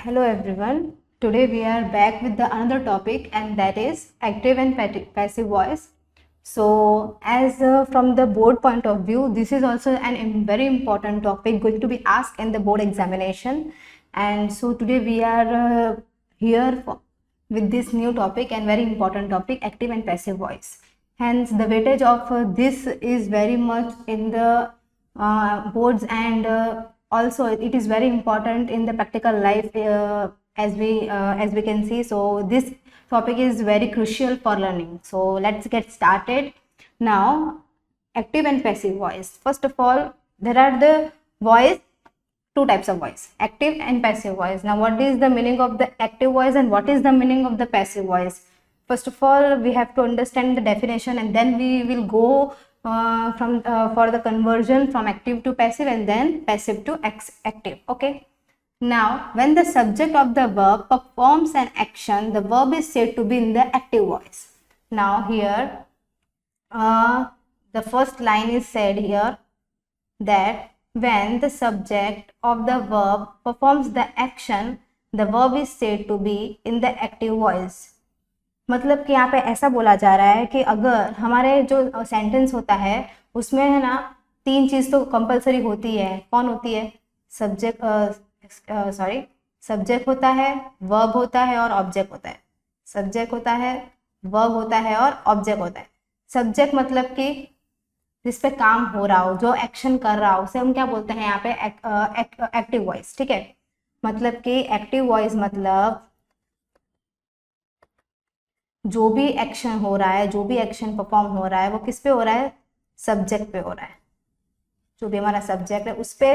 Hello everyone. Today we are back with the another topic, and that is active and passive voice. So as from the board point of view, this is also very important topic going to be asked in the board examination. And so today we are here with this new topic and very important topic, active and passive voice. Hence the weightage of this is very much in the boards, and also it is very important in the practical life, as we can see. So this topic is very crucial for learning. So let's get started. Now, active and passive voice. First of all, there are the voice, two types of voice, active and passive voice. Now what is the meaning of the active voice and what is the meaning of the passive voice? First of all, we have to understand the definition, and then we will go for the conversion from active to passive and then passive to active. Okay. Now, when the subject of the verb performs an action, the verb is said to be in the active voice. Now here, the first line is said here that when the subject of the verb performs the action, the verb is said to be in the active voice. मतलब कि यहाँ पे ऐसा बोला जा रहा है कि अगर हमारे जो सेंटेंस होता है उसमें है ना, तीन चीज तो कंपलसरी होती है. कौन होती है? सब्जेक्ट होता है, वर्ब होता है और ऑब्जेक्ट होता है. सब्जेक्ट होता है, वर्ब होता है और ऑब्जेक्ट होता है. सब्जेक्ट मतलब कि जिस पे काम हो रहा हो, जो एक्शन कर रहा हो, उसे हम क्या बोलते हैं यहाँ पे? Active voice. ठीक है. मतलब कि एक्टिव वॉइस मतलब जो भी एक्शन हो रहा है, जो भी एक्शन परफॉर्म हो रहा है, वो किस पे हो रहा है? सब्जेक्ट पे हो रहा है. जो भी हमारा सब्जेक्ट है उस पे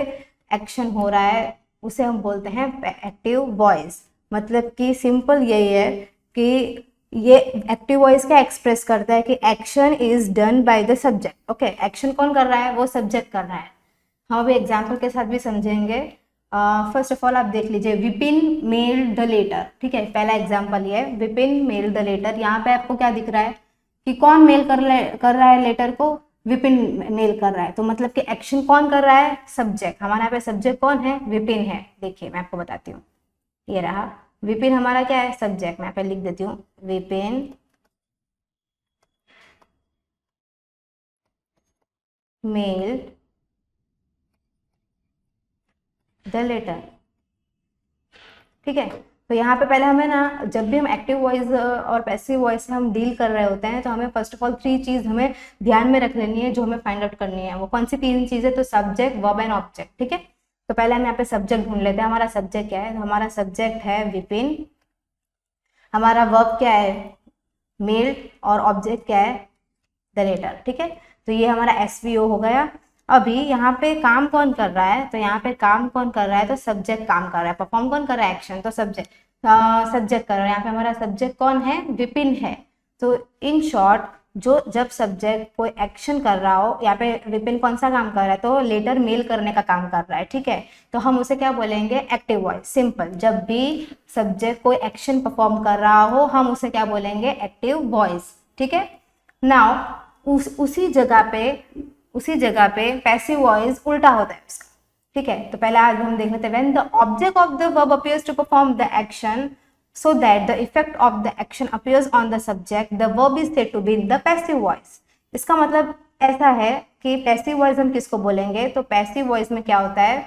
एक्शन हो रहा है, उसे हम बोलते हैं एक्टिव वॉइस. मतलब कि सिंपल यही है कि ये एक्टिव वॉइस क्या एक्सप्रेस करता है कि action is done by the subject. Okay, action कौन कर रहा है? वो सब्जेक्ट कर रहा है. हम अभी एग्जाम्पल के साथ भी समझेंगे. फर्स्ट ऑफ ऑल आप देख लीजिए, विपिन मेल द लेटर. ठीक है, पहला एग्जाम्पल ये है, विपिन मेल द लेटर. यहाँ पे आपको क्या दिख रहा है कि कौन मेल कर रहा है लेटर को? विपिन मेल कर रहा है. तो मतलब कि एक्शन कौन कर रहा है? सब्जेक्ट. हमारे यहाँ पे सब्जेक्ट कौन है? विपिन है. देखिए मैं आपको बताती हूँ, ये रहा विपिन हमारा क्या है? सब्जेक्ट. मैं यहाँ पे लिख देती हूँ, विपिन मेल द लेटर. ठीक है. तो यहाँ पे पहले हमें ना, जब भी हम एक्टिव वॉइस और पैसिव वॉइस से हम डील कर रहे होते हैं, तो हमें फर्स्ट ऑफ ऑल थ्री चीज हमें ध्यान में रख लेनी है, जो हमें फाइंड आउट करनी है. वो कौन सी तीन चीजें? तो सब्जेक्ट, वर्ब एंड ऑब्जेक्ट. ठीक है. तो पहले हम यहाँ पे सब्जेक्ट ढूंढ लेते हैं. हमारा सब्जेक्ट क्या है? तो हमारा सब्जेक्ट है विपिन. हमारा वर्ब क्या है? मेल. और ऑब्जेक्ट क्या है? The letter. ठीक है. तो ये हमारा SVO हो गया. अभी यहाँ पे काम कौन कर रहा है? तो यहाँ पे काम कौन कर रहा है? तो सब्जेक्ट काम कर रहा है. परफॉर्म कौन कर रहा है? एक्शन. तो सब्जेक्ट कर रहा है. यहाँ पे हमारा सब्जेक्ट कौन है? विपिन है. तो इन शॉर्ट, जब सब्जेक्ट कोई एक्शन कर रहा हो, यहाँ पे विपिन कौन सा काम कर रहा है? तो लेटर मेल करने का काम कर रहा है. ठीक है. तो हम उसे क्या बोलेंगे? Active voice. सिंपल. जब भी सब्जेक्ट कोई एक्शन परफॉर्म कर रहा हो, हम उसे क्या बोलेंगे? Active voice. ठीक है. नाउ उसी जगह पे पैसिव वॉइस उल्टा होता है उसका. ठीक है. तो पहले आज हम देख लेते हैं, when the object of the verb appears to perform the action so that the effect of the action appears on the subject, the verb is said to be in the passive voice. इसका मतलब ऐसा है कि passive voice हम किसको बोलेंगे? तो passive voice में क्या होता है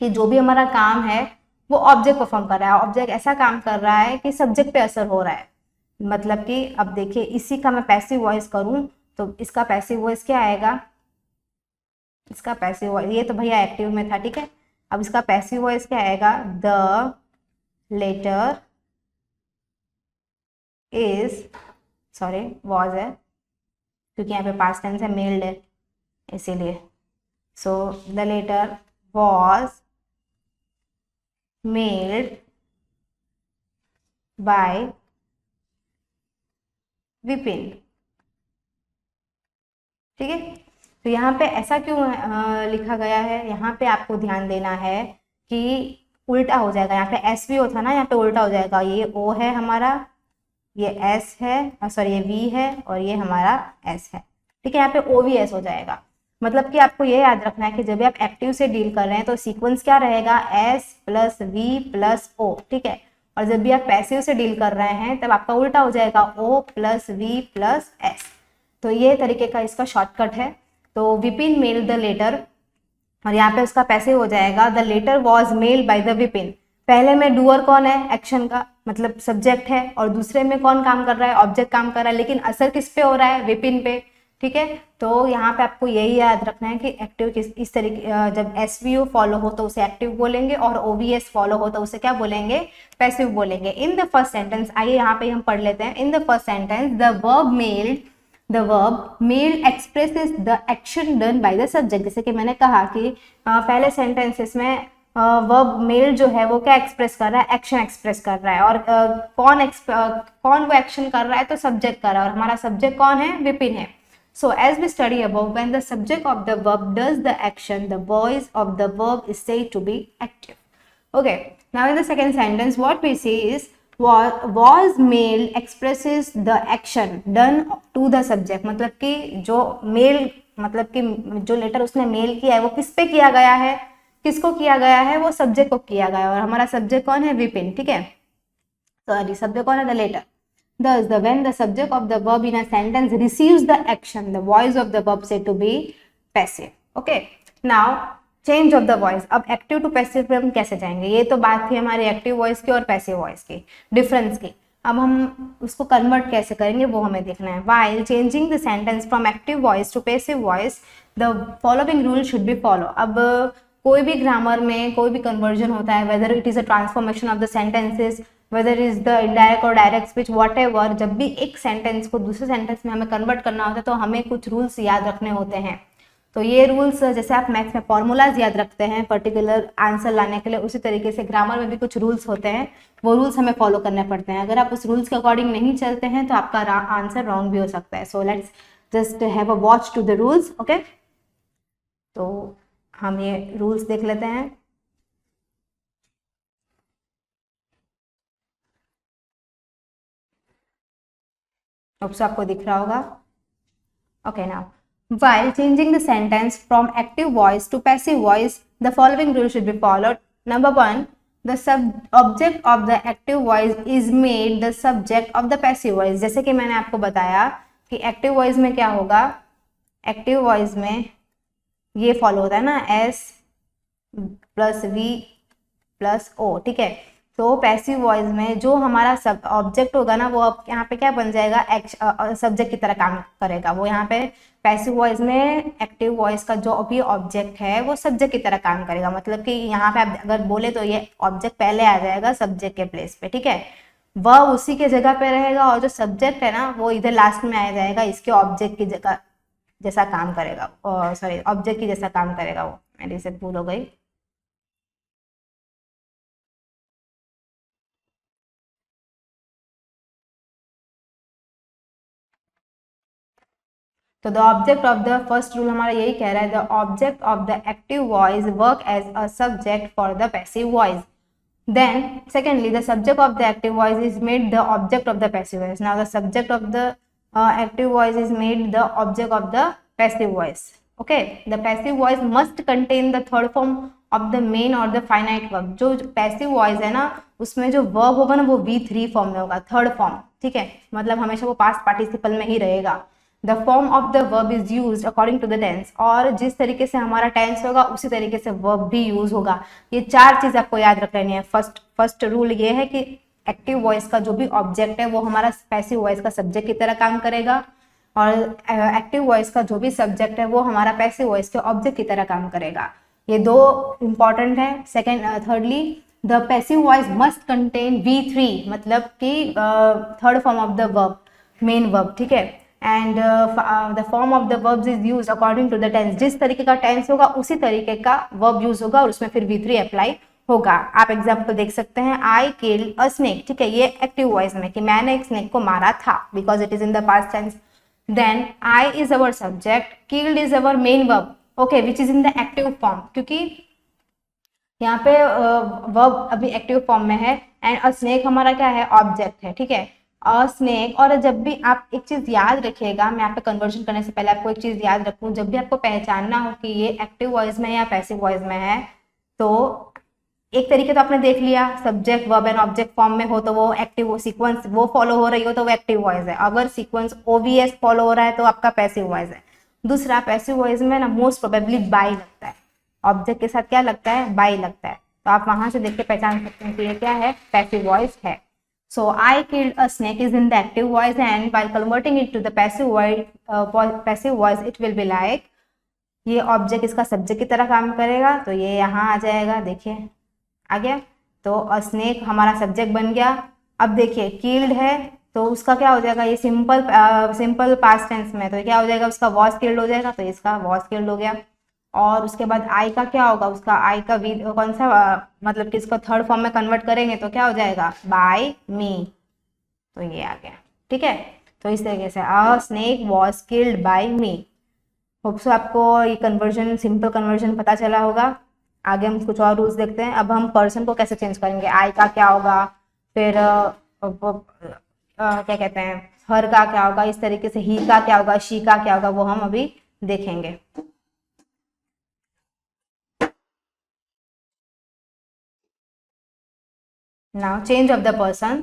कि जो भी हमारा काम है वो ऑब्जेक्ट परफॉर्म कर रहा है. ऑब्जेक्ट ऐसा काम कर रहा है कि सब्जेक्ट पे असर हो रहा है. मतलब कि अब देखिए, इसी का मैं पैसिव वॉइस करूं तो इसका पैसिव वॉइस क्या आएगा? इसका पैसिव वॉइस, ये तो भैया एक्टिव में था. ठीक है. अब इसका पैसिव वॉइस क्या आएगा? The letter is, sorry was है क्योंकि यहाँ पे पास्ट टेंस है, मेल्ड है इसीलिए. So the letter was mailed by Vipin. ठीक है. तो यहाँ पे ऐसा क्यों लिखा गया है? यहाँ पे आपको ध्यान देना है कि उल्टा हो जाएगा. यहाँ पे SVO था ना, यहाँ पे उल्टा हो जाएगा. ये O है हमारा, ये S है, सॉरी ये V है और ये हमारा S है. ठीक है. यहाँ पे OVS हो जाएगा. मतलब कि आपको ये याद रखना है कि जब भी आप एक्टिव से डील कर रहे हैं तो सीक्वेंस क्या रहेगा, S plus V plus O, ठीक है। और जब भी आप पैसिव से डील कर रहे हैं तब आपका उल्टा हो जाएगा, O plus V plus S। तो ये तरीके का इसका शॉर्टकट है। तो विपिन मेल द लेटर, और यहाँ पे उसका पैसिव हो जाएगा the letter was mailed by the Vipin. पहले में डूअर कौन है, एक्शन का मतलब सब्जेक्ट है, और दूसरे में कौन काम कर रहा है, ऑब्जेक्ट काम कर रहा है, लेकिन असर किस पे हो रहा है, विपिन पे, ठीक है। तो यहाँ पे आपको यही याद रखना है कि एक्टिव किस इस तरीके, जब एसवीओ फॉलो हो तो उसे एक्टिव बोलेंगे, और ओवीएस फॉलो हो तो उसे क्या बोलेंगे, पैसिव बोलेंगे। इन द फर्स्ट सेंटेंस, आइए यहाँ पे हम पढ़ लेते हैं। In the first sentence the verb mailed, the verb mail expresses the action done by the subject. जैसे कि मैंने कहा कि पहले सेंटेंसेस में वर्ब मेल जो है वो क्या एक्सप्रेस कर रहा है, एक्शन एक्सप्रेस कर रहा है, और कौन वो एक्शन कर रहा है, तो सब्जेक्ट कर रहा है, और हमारा सब्जेक्ट कौन है, विपिन है। So as we study above, when the subject of the verb does the action, the voice of the verb is said to be active. Okay. Now in the second sentence, what we see is was mail expresses the action done to the subject। मतलब कि जो mail, मतलब कि जो letter उसने mail किया है वो किस पे किया गया है, किसको किया गया है, वो सब्जेक्ट को किया गया है, और हमारा सब्जेक्ट कौन है, विपिन, ठीक है। सॉरी, सब्जेक्ट कौन है, the letter. Thus, when the subject of the verb in a sentence receives the action, the voice of the verb said to be passive. Okay. Now, change of the voice. अब active to passive पे हम कैसे जाएंगे, ये तो बात थी हमारी एक्टिव वॉइस की और पैसिव वॉइस की, डिफरेंस की। अब हम उसको कन्वर्ट कैसे करेंगे वो हमें देखना है। While changing the sentence from active voice to passive voice, the following rule should be follow। अब कोई भी ग्रामर में कोई भी कन्वर्जन होता है, whether it is a transformation of the sentences, whether is the indirect और डायरेक्ट स्पीच, वॉट एवर, जब भी एक सेंटेंस को दूसरे सेंटेंस में हमें कन्वर्ट करना होता है तो हमें कुछ रूल्स याद रखने होते हैं। तो ये रूल्स, जैसे आप मैथ्स में फॉर्मूलाज याद रखते हैं पर्टिकुलर आंसर लाने के लिए, उसी तरीके से ग्रामर में भी कुछ रूल्स होते हैं, वो रूल्स हमें फॉलो करने पड़ते हैं। अगर आप उस रूल्स के अकॉर्डिंग नहीं चलते हैं तो आपका आंसर रॉन्ग भी हो सकता है। So let's just have a watch to the rules. Okay, तो हम ये रूल्स देख लेते हैं। तो आपको दिख रहा होगा। Okay, now while changing the sentence from active voice to passive voice, the following rule should be followed. Number 1, the object of the active voice is made the subject of the passive voice। जैसे कि मैंने आपको बताया कि active voice में क्या होगा, active voice में ये फॉलो होता है ना, S plus V plus O, ठीक है। तो पैसिव वॉइस में जो हमारा सब ऑब्जेक्ट होगा ना, वो अब यहाँ पे क्या बन जाएगा, सब्जेक्ट की तरह काम करेगा। वो यहाँ पे पैसिव वॉइस में एक्टिव वॉइस का जो भी ऑब्जेक्ट है वो सब्जेक्ट की तरह काम करेगा। मतलब कि यहाँ पे आप अगर बोले तो ये ऑब्जेक्ट पहले आ जाएगा सब्जेक्ट के प्लेस पे, ठीक है। वह उसी के जगह पे रहेगा, और जो सब्जेक्ट है ना वो इधर लास्ट में आ जाएगा, इसके ऑब्जेक्ट की जगह जैसा काम करेगा, सॉरी ऑब्जेक्ट की जैसा काम करेगा। वो मेरी इसे भूल हो गई। तो the object of the first rule हमारा यही कह रहा है, the object of the active voice work as a subject for the passive voice. Then secondly, the subject of the active voice is made the object of the passive voice. Now the subject of the active voice is made the object of the passive voice. Okay, the passive voice must contain the third form of the main or the finite verb। जो passive voice है ना, उसमें जो verb होगा ना वो V3 form में होगा, थर्ड फॉर्म, ठीक है। मतलब हमेशा वो पास्ट पार्टिसिपल में ही रहेगा। The form of the verb is use according to the tense, और जिस तरीके से हमारा टेंस होगा उसी तरीके से वर्ब भी यूज होगा। ये चार चीज आपको याद रख लेनी है। फर्स्ट रूल ये है कि एक्टिव वॉइस का जो भी ऑब्जेक्ट है वो हमारा पैसिव वॉइस का सब्जेक्ट की तरह काम करेगा, और एक्टिव वॉइस का जो भी सब्जेक्ट है वो हमारा पैसिव वॉइस के ऑब्जेक्ट की तरह काम करेगा। ये दो इंपॉर्टेंट है। Thirdly, the passive voice must contain V3, मतलब कि third form of the verb, main verb, ठीक है। And the form of the verbs is use according to the tense, जिस तरीके का टेंस होगा उसी तरीके का वर्ब यूज होगा, और उसमें फिर V3 अप्लाई होगा। आप एग्जाम्पल देख सकते हैं, आई किल्ड अ स्नेक, ठीक है, ये एक्टिव वॉइस में कि मैंने एक स्नेक को मारा था, because it is in the past tense. Then I is our subject, killed is our main verb, okay, which is in the active form, क्योंकि यहाँ पे वर्ब अभी एक्टिव फॉर्म में है, एंड अ स्नेक हमारा क्या है, ऑब्जेक्ट है, ठीक है। अ स्नेक। और जब भी आप एक चीज याद रखिएगा, मैं यहाँ पे कन्वर्जन करने से पहले आपको एक चीज याद रखूं, जब भी आपको पहचानना हो कि ये एक्टिव वॉइस में या पैसिव वॉइस में है, तो एक तरीके तो आपने देख लिया, subject verb and object form में हो तो वो एक्टिव सीक्वेंस वो फॉलो हो रही हो तो वो एक्टिव वॉइस है, अगर सीक्वेंस ओवीएस फॉलो हो रहा है तो आपका पैसिव वॉइस है। दूसरा, पैसिव वॉइस में ना मोस्ट प्रोबेबली बाई लगता है, ऑब्जेक्ट के साथ क्या लगता है, बाई लगता है, तो आप वहां से देख के पहचान सकते हैं कि ये क्या है, पैसिव वॉइस है। So I killed a snake is in the active voice, and while converting it to the passive voice it will be like, ये ऑब्जेक्ट इसका सब्जेक्ट की तरह काम करेगा तो ये यहाँ आ जाएगा, देखिए आ गया, तो अ स्नेक हमारा सब्जेक्ट बन गया। अब देखिए किल्ड है तो उसका क्या हो जाएगा, ये सिंपल पास्ट टेंस में, तो क्या हो जाएगा, उसका वॉज किल्ड हो जाएगा, तो इसका वॉज किल्ड हो गया। और उसके बाद आई का क्या होगा, उसका आई का वी कौन सा मतलब कि इसको थर्ड फॉर्म में कन्वर्ट करेंगे तो क्या हो जाएगा, बाय मी, तो ये आ गया। ठीक है, तो इस तरीके से अ snake was killed by me. Hope so आपको ये कन्वर्जन, सिंपल कन्वर्जन पता चला होगा। आगे हम कुछ और रूल्स देखते हैं। अब हम पर्सन को कैसे चेंज करेंगे, आई का क्या होगा, फिर क्या कहते हैं, हर का क्या होगा, इस तरीके से ही का क्या होगा, शी का क्या होगा, वो हम अभी देखेंगे। Now change of the person,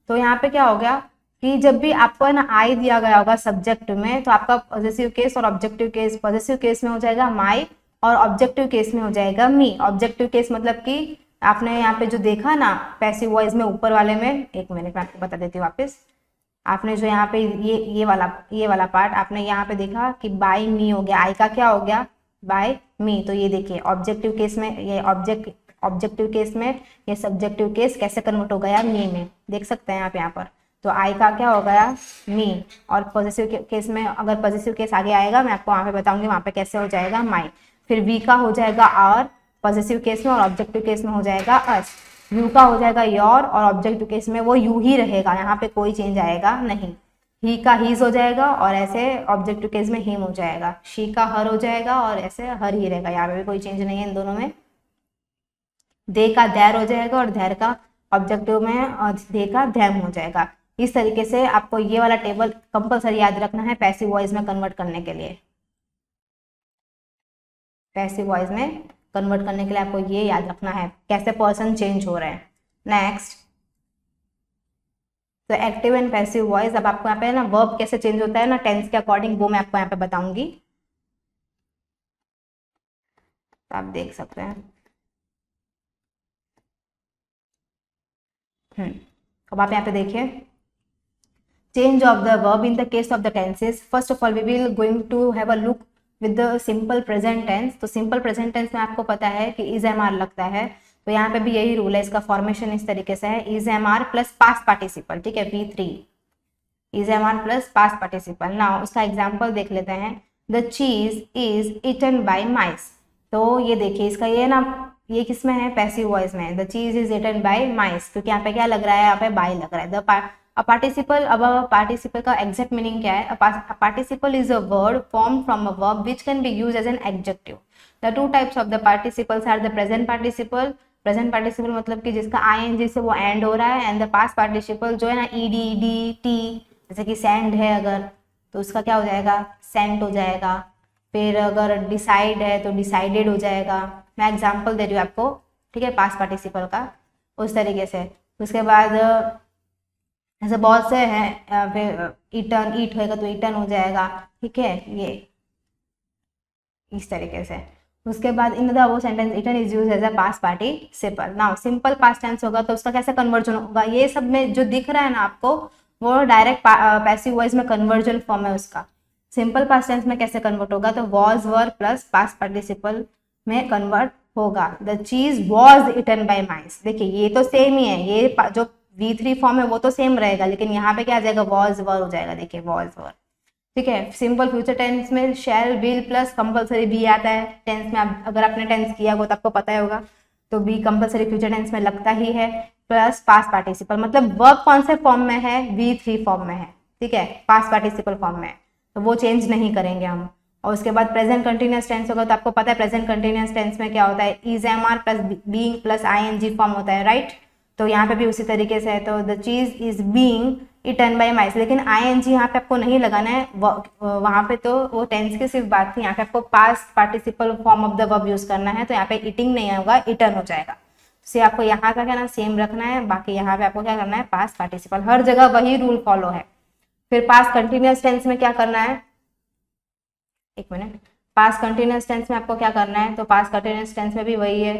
तो यहाँ पे क्या हो गया कि जब भी आपको है ना आई दिया गया होगा सब्जेक्ट में, तो आपका पॉजिटिव केस और ऑब्जेक्टिव केस, पॉजिटिव केस में हो जाएगा माई और ऑब्जेक्टिव केस में हो जाएगा मी। ऑब्जेक्टिव केस मतलब कि आपने यहाँ पे जो देखा ना पैसिव वॉइस में ऊपर वाले में, एक मिनट में आपको बता देती हूँ वापस, आपने जो यहाँ पे ये वाला पार्ट आपने यहाँ पे देखा कि बाय मी हो गया, आई का क्या हो गया, बाय मी, तो ये देखिए ऑब्जेक्टिव केस में ये ऑब्जेक्टिव केस में ये सब्जेक्टिव केस कैसे कन्वर्ट हो गया मी में, देख सकते हैं आप यहाँ पर। तो आई का क्या हो गया, मी, और पॉजिटिव केस में अगर पॉजिटिव केस आगे आएगा मैं आपको वहाँ पे बताऊंगी वहाँ पे कैसे हो जाएगा माई। फिर वी का हो जाएगा आर पॉजिटिव केस में, और ऑब्जेक्टिव केस में हो जाएगा अस। यू का हो जाएगा योर, और ऑब्जेक्टिव केस में वो यू ही रहेगा, यहाँ पे कोई चेंज आएगा नहीं। ही का हीज हो जाएगा, और ऐसे ऑब्जेक्टिव केस में हिम हो जाएगा। शी का हर हो जाएगा, और ऐसे हर ही रहेगा, यहाँ पे भी कोई चेंज नहीं है इन दोनों में। दे का दैर हो जाएगा, और धैर का ऑब्जेक्टिव में और दे का धैम हो जाएगा। इस तरीके से आपको ये वाला टेबल कंपलसरी याद रखना है पैसिव वॉइस में कन्वर्ट करने के लिए। पैसिव वॉइस में कन्वर्ट करने के लिए आपको ये याद रखना है कैसे पर्सन चेंज हो रहे हैं। नेक्स्ट, तो एक्टिव एंड पैसिव वॉइस, अब आपको यहाँ पे ना वर्ब कैसे चेंज होता है ना टेंस के अकॉर्डिंग, वो मैं आपको यहाँ पे बताऊंगी, तो आप देख सकते हैं। अब आप यहाँ पे देखिए, change of the verb in the case of the tenses. First of all we will going to have a look with the simple present tense। तो simple present tense में आपको पता है कि is am are लगता है, तो यहाँ पे भी यही रूल है, इसका फॉर्मेशन इस तरीके से है, is am are plus past participle, ठीक है, V3 is am are plus past participle. Now उसका एग्जाम्पल देख लेते हैं, the cheese is eaten by mice। तो ये देखिए इसका ये ना, ये किस में है, पैसिव वॉइस में, द चीज इज इटन बाय माइस, क्योंकि यहाँ पे क्या लग रहा है, यहाँ पे बाय लग रहा है। पार्टिसिपल, अब पार्टिसिपल का एग्जैक्ट मीनिंग क्या है, participle is a word form from a verb which can be use as an adjective. The two types of the participles are the present participle, present participle मतलब कि जिसका ING से वो and हो रहा है, एंड द पास्ट पार्टिसिपल जो है ना ईडी डी टी, जैसे कि सेंड है अगर तो उसका क्या हो जाएगा, सेंट हो जाएगा। फिर अगर डिसाइड है तो डिसाइडेड हो जाएगा। मैं एग्जाम्पल दे रही हूँ आपको, ठीक है, पास्ट पार्टिसिपल का, उस तरीके से। उसके बाद ऐसे बहुत से हैं, फिर ईटन, ईट होएगा तो ईटन हो जाएगा, ठीक है, ये इस तरीके से। उसके बाद इन द वो sentence eaten is use as a past participle. Now simple past tense होगा तो उसका कैसे कन्वर्जन होगा, ये सब में जो दिख रहा है ना आपको वो डायरेक्ट पैसिव वॉइस में कन्वर्जन फॉर्म है उसका। सिंपल पास्ट टेंस में कैसे कन्वर्ट होगा, तो was were plus past participle में कन्वर्ट होगा। The cheese was eaten by माइस, देखिए ये तो सेम ही है, ये जो V3 फॉर्म है वो तो सेम रहेगा, लेकिन यहाँ पे क्या आ जाएगा, वॉज वर हो जाएगा, देखिए वॉज वर, ठीक है। सिंपल फ्यूचर टेंस में शैल विल प्लस कंपलसरी भी आता है टेंस में, अगर आपने टेंस किया हो तो आपको पता ही होगा, तो बी कंपलसरी फ्यूचर टेंस में लगता ही है, प्लस पास्ट पार्टिसिपल, मतलब वर्ब कौन से फॉर्म में है, V3 फॉर्म में है, ठीक है, पास्ट पार्टिसिपल फॉर्म में, तो वो चेंज नहीं करेंगे हम। और उसके बाद प्रेजेंट कंटिन्यूअस टेंस होगा तो आपको पता है प्रेजेंट कंटिन्यूअस टेंस में क्या होता है, is am are plus being plus ING form होता है, राइट। तो यहाँ पे भी उसी तरीके से है, तो द चीज इज बीइंग इटन बाय माइस, लेकिन आईएनजी यहाँ पे आपको नहीं लगाना है, वहां पे तो वो टेंस की सिर्फ बात थी, यहाँ पे आपको past participle form of the verb use करना है, तो यहाँ पे इटिंग नहीं होगा, इटन हो जाएगा। से आपको यहाँ का क्या ना सेम रखना है, बाकी यहाँ पे आपको क्या करना है पास्ट पार्टिसिपल, हर जगह वही रूल फॉलो है। फिर पास्ट कंटिन्यूअस टेंस में क्या करना है, एक मिनट, पास्ट कंटिन्यूअस टेंस में आपको क्या करना है, तो पास्ट कंटिन्यूअस टेंस में भी वही है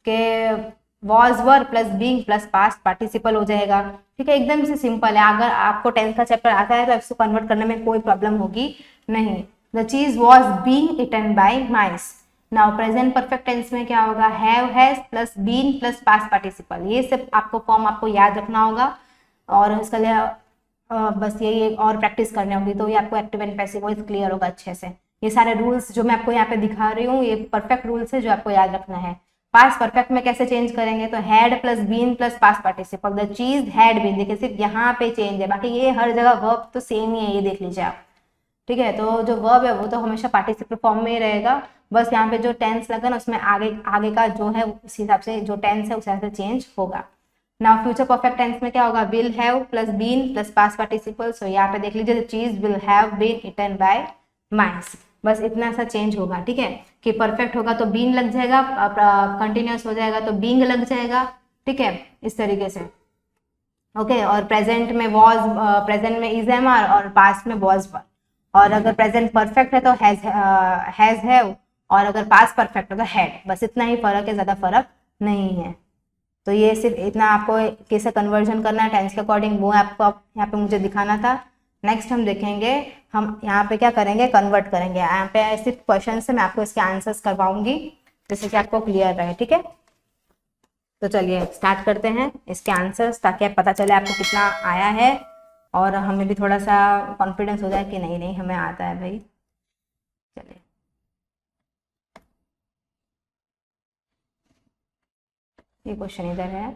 कि was were plus being plus past participle हो जाएगा। ठीक है, एकदम से सिंपल है, अगर आपको टेंस का चैप्टर आता है तो इसको कन्वर्ट करने में कोई प्रॉब्लम होगी नहीं। The cheese was being eaten by mice. Now present perfect tense में क्या होगा, have has plus been plus past participle, ये सब आपको फॉर्म आपको याद रखना होगा, और इसका लिए बस यही और प्रैक्टिस करनी होगी, तो ये आपको active and passive voice clear होगा अच्छे से। ये सारे रूल्स जो मैं आपको यहाँ पे दिखा रही हूँ ये परफेक्ट रूल्स है जो आपको याद रखना है। पास्ट परफेक्ट में कैसे चेंज करेंगे, तो had plus been plus past participle, the cheese had been, देखिए सिर्फ यहाँ पे चेंज है, बाकी ये हर जगह वर्ब तो सेम ही है, ये देख लीजिए आप। ठीक है, तो जो वर्ब है वो तो हमेशा पार्टिसिपल फॉर्म में ही रहेगा, बस यहाँ पे जो टेंस लगा ना उसमें आगे आगे का जो है उस हिसाब से जो टेंस है उस हिसाब से चेंज होगा। नाउ फ्यूचर परफेक्ट टेंस में क्या होगा, will have plus been plus past participle, so यहाँ पे देख लीजिए the cheese will have been eaten by mice, बस इतना सा चेंज होगा। ठीक है, कि परफेक्ट होगा तो बीन लग जाएगा, कंटिन्यूअस हो जाएगा तो बीइंग लग जाएगा। ठीक है, इस तरीके से। ओके, और प्रेजेंट में वॉज, प्रेजेंट में इज एम आर, और पास्ट में वॉज वर, और अगर प्रेजेंट परफेक्ट है तो हैज हैव, और अगर पास्ट परफेक्ट है तो हैड, बस इतना ही फर्क है, ज्यादा फर्क नहीं है। तो ये सिर्फ इतना आपको कैसे कन्वर्जन करना है टेंस के अकॉर्डिंग वो आपको यहाँ पे मुझे दिखाना था। नेक्स्ट हम देखेंगे, हम यहाँ पे क्या करेंगे, कन्वर्ट करेंगे। यहाँ पे सिर्फ क्वेश्चन से मैं आपको इसके आंसर्स करवाऊंगी जिससे कि आपको क्लियर रहे। ठीक है, तो चलिए स्टार्ट करते हैं इसके आंसर्स, ताकि आप पता चले आपको कितना आया है और हमें भी थोड़ा सा कॉन्फिडेंस हो जाए कि नहीं नहीं हमें आता है भाई। चलिए, ये क्वेश्चन इधर है।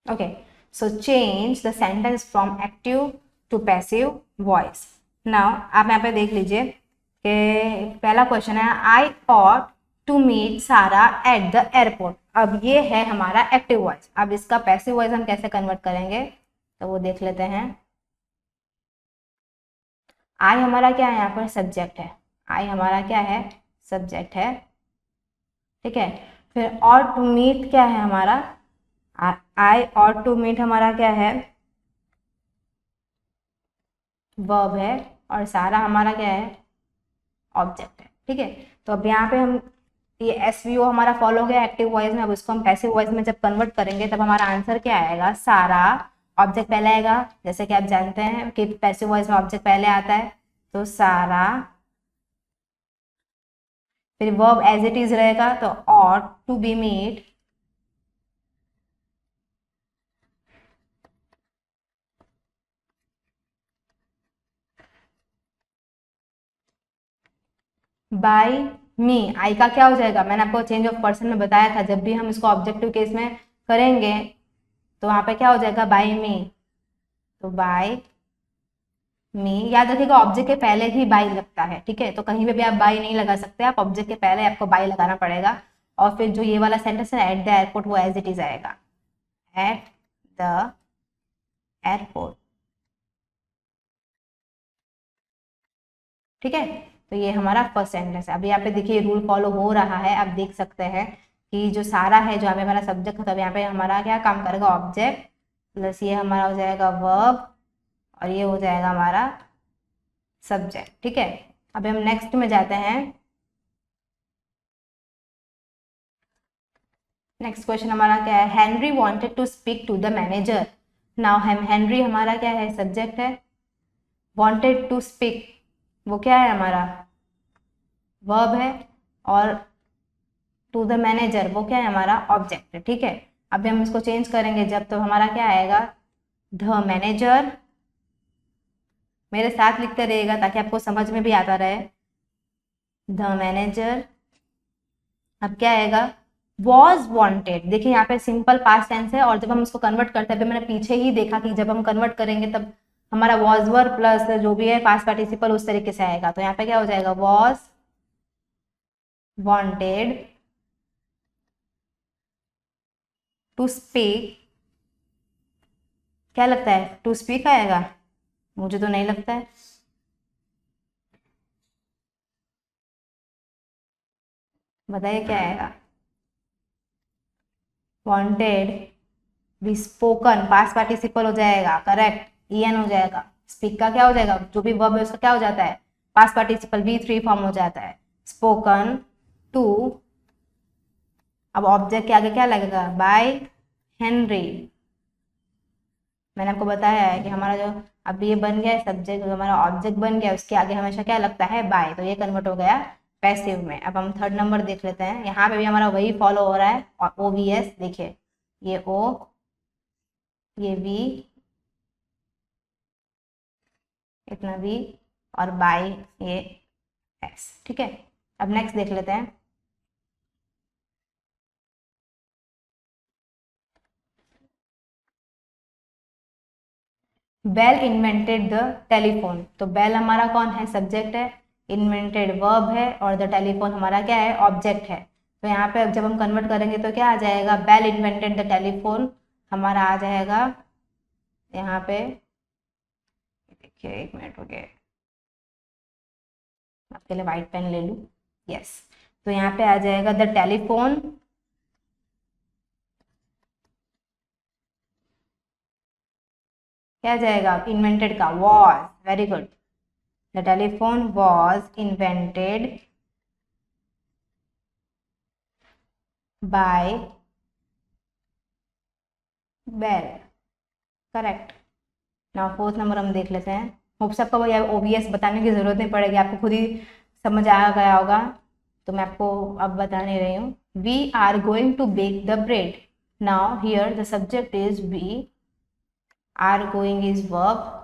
Okay, so change the sentence from active to passive voice. Now आप यहाँ पे देख लीजिए कि पहला क्वेश्चन है, I ought to meet Sarah at the airport. अब ये है हमारा एक्टिव वॉइस, अब इसका पैसिव वॉइस हम कैसे कन्वर्ट करेंगे तो वो देख लेते हैं। आई हमारा क्या है, यहाँ पर सब्जेक्ट है, आई हमारा क्या है, सब्जेक्ट है। ठीक है, फिर और टू मीट क्या है हमारा, आई और टू मीट हमारा क्या है, वर्ब है, और सारा हमारा क्या है, ऑब्जेक्ट है। ठीक है, तो अब यहाँ पे हम ये एसवीओ हमारा फॉलो हो गया एक्टिव वॉइस में, अब इसको हम पैसिव वॉइस में जब कन्वर्ट करेंगे तब हमारा आंसर क्या आएगा, सारा, ऑब्जेक्ट पहले आएगा, जैसे कि आप जानते हैं कि पैसिव वॉइस में ऑब्जेक्ट पहले आता है, तो सारा, फिर वर्ब एज इट इज रहेगा तो ought to be meet, by me. I का क्या हो जाएगा, मैंने आपको चेंज ऑफ पर्सन में बताया था, जब भी हम इसको ऑब्जेक्टिव केस में करेंगे तो वहां पे क्या हो जाएगा, बाय मी, तो बाय मी। याद रखिएगा ऑब्जेक्ट के पहले ही बाय लगता है। ठीक है, तो कहीं पे भी आप बाय नहीं लगा सकते, आप ऑब्जेक्ट के पहले आपको बाय लगाना पड़ेगा, और फिर जो ये वाला सेंटेंस है एट द एयरपोर्ट वो एज इट इज आएगा, एट द एयरपोर्ट। ठीक है, तो ये हमारा फर्स्ट सेंटेंस है। अभी यहाँ पे देखिए रूल फॉलो हो रहा है, आप देख सकते हैं कि जो सारा है जो यहाँ पे हमारा सब्जेक्ट है, तब यहाँ पे हमारा क्या काम करेगा, ऑब्जेक्ट प्लस ये हमारा हो जाएगा वर्ब, और ये हो जाएगा हमारा सब्जेक्ट। ठीक है, अभी हम नेक्स्ट में जाते हैं। नेक्स्ट क्वेश्चन हमारा क्या है, Henry wanted to speak to the manager. Now हम हेनरी हमारा क्या है, सब्जेक्ट है, वांटेड टू स्पीक वो क्या है हमारा, वर्ब है, और टू द मैनेजर वो क्या है हमारा, ऑब्जेक्ट है। ठीक है, अभी हम इसको चेंज करेंगे जब, तो हमारा क्या आएगा, द मैनेजर, मेरे साथ लिखते रहिएगा ताकि आपको समझ में भी आता रहे, द मैनेजर। अब क्या आएगा, वॉज वॉन्टेड, देखिए यहाँ पे सिंपल पास्ट टेंस है, और जब हम इसको कन्वर्ट करते हैं, अभी मैंने पीछे ही देखा कि जब हम कन्वर्ट करेंगे तब हमारा वॉज वर प्लस जो भी है पास्ट पार्टिसिपल उस तरीके से आएगा, तो यहाँ पे क्या हो जाएगा, वॉज वॉन्टेड टू स्पीक, क्या लगता है टू स्पीक आएगा? मुझे तो नहीं लगता है। बताइए क्या आएगा? Wanted be spoken, past participle हो जाएगा, करेक्ट, ईएन हो जाएगा। स्पीक का क्या हो जाएगा? जो भी वर्ब है उसका क्या हो जाता है? पास्ट पार्टिसिपल V3 फॉर्म हो जाता है। स्पोकन टू, अब ऑब्जेक्ट के आगे क्या लगेगा? By Henry. मैंने आपको बताया है कि हमारा जो अब ये बन गया है सब्जेक्ट, जो हमारा ऑब्जेक्ट बन गया उसके आगे हमेशा क्या लगता है? बाय, तो ये कन्वर्ट हो गया पैसिव में। अब हम थर्ड नंबर देख लेते हैं। यहाँ पे भी हमारा वही फॉलो हो रहा है, और OVS देखिए, ये O, ये V, इतना V, और बाय ये S। ठीक है, अब नेक्स्ट देख लेते हैं। बेल इन्वेंटेड द टेलीफोन, तो बेल हमारा कौन है? सब्जेक्ट है, इन्वेंटेड वर्ब है, और द टेलीफोन हमारा क्या है? ऑब्जेक्ट है। तो यहाँ पे अब जब हम कन्वर्ट करेंगे तो क्या आ जाएगा? बेल इन्वेंटेड द टेलीफोन हमारा आ जाएगा यहाँ पे, देखिए एक मिनट हो गया, आपके लिए व्हाइट पेन ले लूँ। यस, तो यहाँ पे आ जाएगा द टेलीफोन क्या जाएगा? इन्वेंटेड का was, very good, the telephone was invented by Bell, correct. Now fourth number हम देख लेते हैं। होप सबको भाई OVS बताने की जरूरत नहीं पड़ेगी, आपको खुद ही समझ आ गया होगा, तो मैं आपको अब बता नहीं रही हूँ। We are going to bake the bread, now here the subject is we, are going is verb,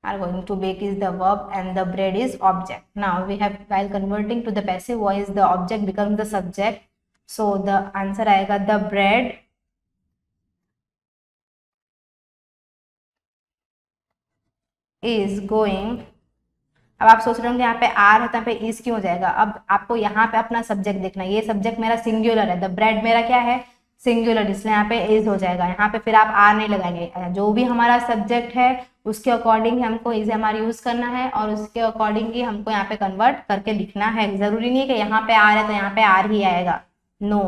are going to bake is the verb, and the bread is object. Now we have, while converting to the passive voice, the object becomes the subject, so the answer आएगा the bread is going। अब आप सोच रहे होंगे यहाँ पे are है तो यहाँ पे इज क्यों हो जाएगा? अब आपको यहाँ पे अपना सब्जेक्ट देखना है, ये सब्जेक्ट मेरा सिंगुलर है, द ब्रेड मेरा क्या है? सिंगुलर, इसलिए यहाँ पे इज हो जाएगा। यहाँ पे फिर आप आर नहीं लगाएंगे, जो भी हमारा सब्जेक्ट है उसके अकॉर्डिंग हमको इज हमारा यूज करना है, और उसके अकॉर्डिंग ही हमको यहाँ पे कन्वर्ट करके लिखना है। जरूरी नहीं है कि यहाँ पे आर है तो यहाँ पे आर ही आएगा, नो।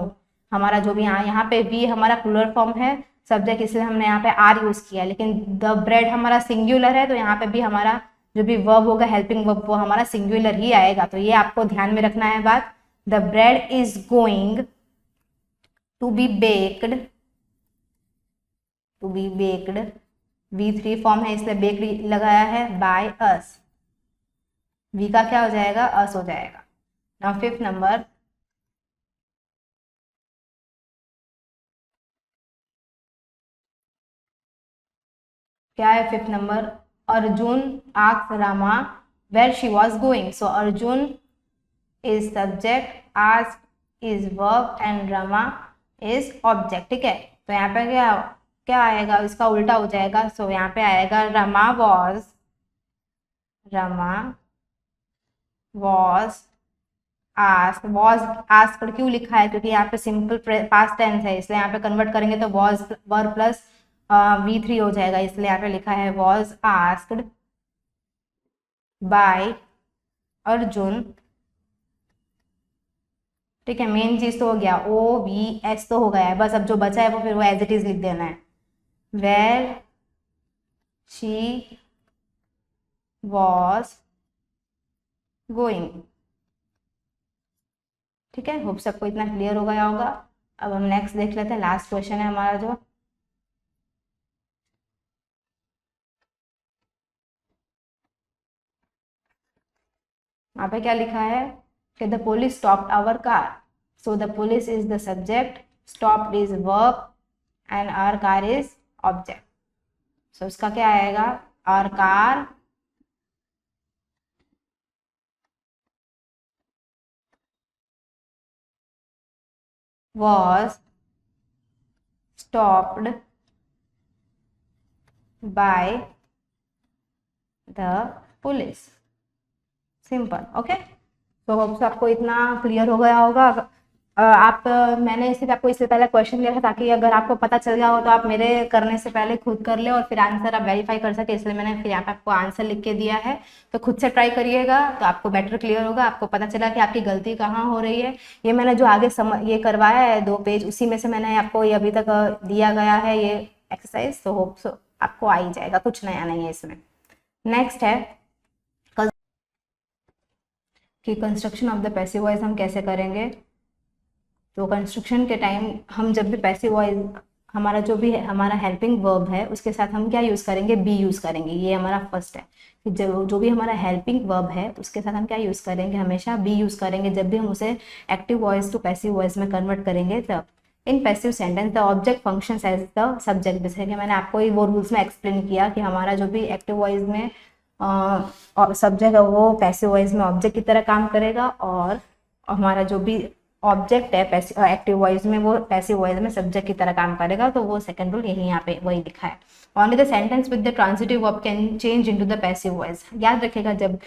हमारा जो भी यहाँ पे वी हमारा प्लूरल फॉर्म है सब्जेक्ट, इसलिए हमने यहाँ पे आर यूज किया, लेकिन द ब्रेड हमारा सिंगुलर है तो यहाँ पे भी हमारा जो भी वर्ब होगा हेल्पिंग वर्ब वो हमारा सिंगुलर ही आएगा। तो ये आपको ध्यान में रखना है बात। The bread is going to be baked, to be baked, V3 form है इसलिए बेक्ड लगाया है, बाय अस, वी का क्या हो जाएगा? अस हो जाएगा। नाउ फिफ्थ नंबर, क्या है fifth number? Arjun asked Rama where she was going, so Arjun is subject, ask is verb, and Rama is object। ठीक है, तो यहाँ पे क्या क्या आएगा? इसका उल्टा हो जाएगा, सो यहाँ पे आएगा Rama was, Rama was asked। was asked क्यों लिखा है? क्योंकि यहाँ पे सिंपल पास्ट टेंस है, इसलिए यहाँ पे कन्वर्ट करेंगे तो was वर्ब प्लस V3 हो जाएगा, इसलिए यहाँ पे लिखा है was asked by अर्जुन। ठीक है, मेन चीज तो हो गया, OVS तो हो गया है, बस अब जो बचा है वो फिर वो एज इट इज लिख देना है। Where she was going. ठीक है, होप सबको इतना क्लियर हो गया होगा। अब हम नेक्स्ट देख लेते हैं, लास्ट क्वेश्चन है हमारा जो, यहाँ पे क्या लिखा है कि the police stopped our car, so the police is the subject, stopped is verb, and our car is object. So इसका क्या आएगा? Our car was stopped by the police। Simple, okay. तो होप्स आपको इतना क्लियर हो गया होगा। मैंने सिर्फ आपको इससे पहले क्वेश्चन दिया था ताकि अगर आपको पता चल गया हो तो आप मेरे करने से पहले खुद कर ले और फिर आंसर आप वेरीफाई कर सके, इसलिए मैंने फिर यहाँ पे आपको आंसर लिख के दिया है। तो खुद से ट्राई करिएगा तो आपको बेटर क्लियर होगा, आपको पता चला कि आपकी गलती कहाँ हो रही है। ये मैंने जो आगे ये करवाया है 2 पेज, उसी में से मैंने आपको ये अभी तक दिया गया है ये एक्सरसाइज, तो होप सो आपको आ ही जाएगा, कुछ नया नहीं है इसमें। नेक्स्ट है कि construction of the passive voice हम कैसे करेंगे। तो कंस्ट्रक्शन के टाइम हम जब भी पैसिव वॉइस, हमारा जो भी है हमारा हेल्पिंग वर्ब है उसके साथ हम क्या यूज़ करेंगे, बी यूज़ करेंगे। ये हमारा फर्स्ट है कि जो भी हमारा हेल्पिंग वर्ब है उसके साथ हम क्या यूज़ करेंगे, हमेशा बी यूज़ करेंगे जब भी हम उसे active voice to passive voice में कन्वर्ट करेंगे तब। In passive sentence the object functions as the subject, जैसे कि मैंने आपको वो रूल्स में एक्सप्लेन किया कि हमारा जो भी एक्टिव वॉइस में सब्जेक्ट है वो पैसिव वॉइस में ऑब्जेक्ट की तरह काम करेगा, और हमारा जो भी ऑब्जेक्ट है एक्टिव वॉइस में वो पैसिव वॉइस में सब्जेक्ट की तरह काम करेगा। तो वो सेकंड रूल यही यहाँ पे वही लिखा है। Only the sentence with the transitive verb can change into the passive voice. याद रखिएगा जब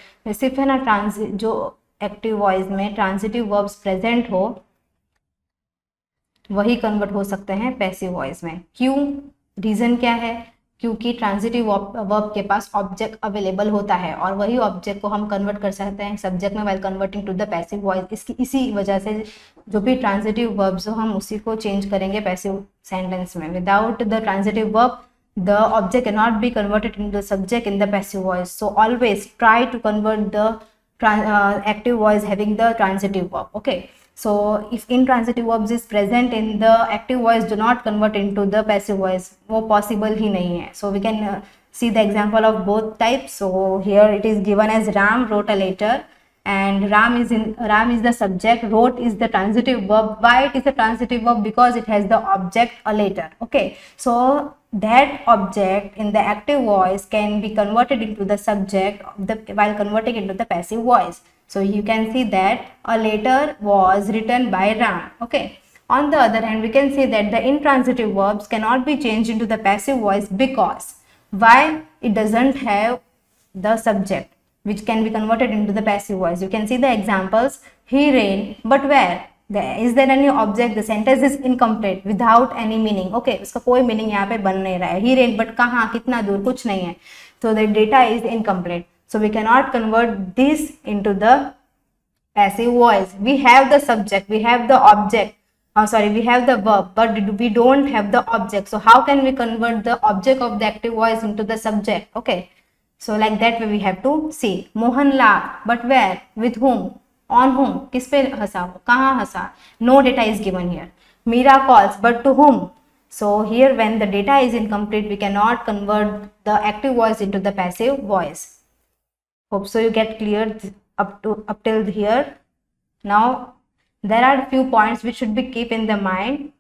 सिर्फ है ना जो एक्टिव वॉइस में ट्रांजिटिव वर्ब्स प्रेजेंट हो वही कन्वर्ट हो सकते हैं पैसिव वॉइस में। क्यों, रीजन क्या है, क्योंकि ट्रांजिटिव वर्ब के पास ऑब्जेक्ट अवेलेबल होता है और वही ऑब्जेक्ट को हम कन्वर्ट कर सकते हैं सब्जेक्ट में while converting to the passive voice. इसी वजह से जो भी ट्रांजिटिव वर्ब्स हो हम उसी को चेंज करेंगे पैसिव सेंटेंस में। Without the transitive verb the object cannot be converted into the subject in the passive voice, so always try to convert the active voice having the transitive verb. Okay, so if intransitive verbs is present in the active voice, do not convert into the passive voice, वो possible ही नहीं है। So we can see the example of both types. So here it is given as Ram wrote a letter, and Ram is the subject, wrote is the transitive verb. Why it is a transitive verb? Because it has the object a letter. Okay, so that object in the active voice can be converted into the subject while converting into the passive voice. So you can see that a letter was written by Ram. Okay, on the other hand we can say that the intransitive verbs cannot be changed into the passive voice because why, it doesn't have the subject which can be converted into the passive voice. You can see the examples. He ran, but where? Is there any object? The sentence is incomplete without any meaning. Okay, उसका कोई meaning यहाँ पे बन नहीं रहा है। He ran, but कहाँ, कितना दूर, कुछ नहीं है। So the data is incomplete. So we cannot convert this into the passive voice. We have the subject, we have the object. We have the verb, but we don't have the object. So how can we convert the object of the active voice into the subject? Okay. So like that way we have to see. Mohan laughed, but where? With whom? On whom? किस पे हंसा, कहाँ हंसा? No data is given here. Meera calls, but to whom? So here when the data is incomplete, we cannot convert the active voice into the passive voice. Hope so you get clear up till here. Now there are few points which should be keep in the mind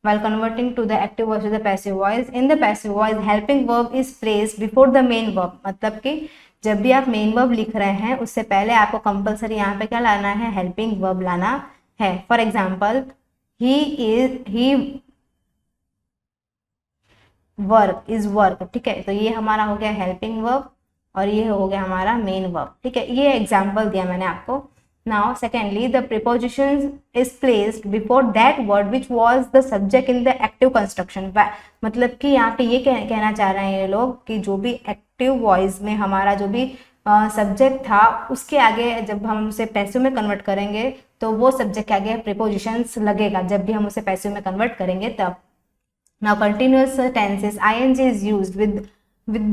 while converting to the active voice to the passive voice. In the passive voice, helping verb is placed before the main verb. मतलब कि जब भी आप main verb लिख रहे हैं उससे पहले आपको कंपलसरी यहाँ पे क्या लाना है, हेल्पिंग वर्ब लाना है। For example he work is work, ठीक है, तो ये हमारा हो गया हेल्पिंग वर्ब और ये हो गया हमारा मेन वर्ब, ठीक है। ये एग्जाम्पल दिया मैंने आपको। Now secondly, the preposition is placed before that word which was the subject in the active construction. मतलब कि यहाँ पे ये कहना चाह रहे हैं ये लोग कि जो भी एक्टिव वॉइस में हमारा जो भी सब्जेक्ट था उसके आगे जब हम उसे पैसिव में कन्वर्ट करेंगे तो वो सब्जेक्ट के आगे प्रीपोजिशंस लगेगा जब भी हम उसे पैसिव में कन्वर्ट करेंगे तब। Now continuous tenses, ing is used with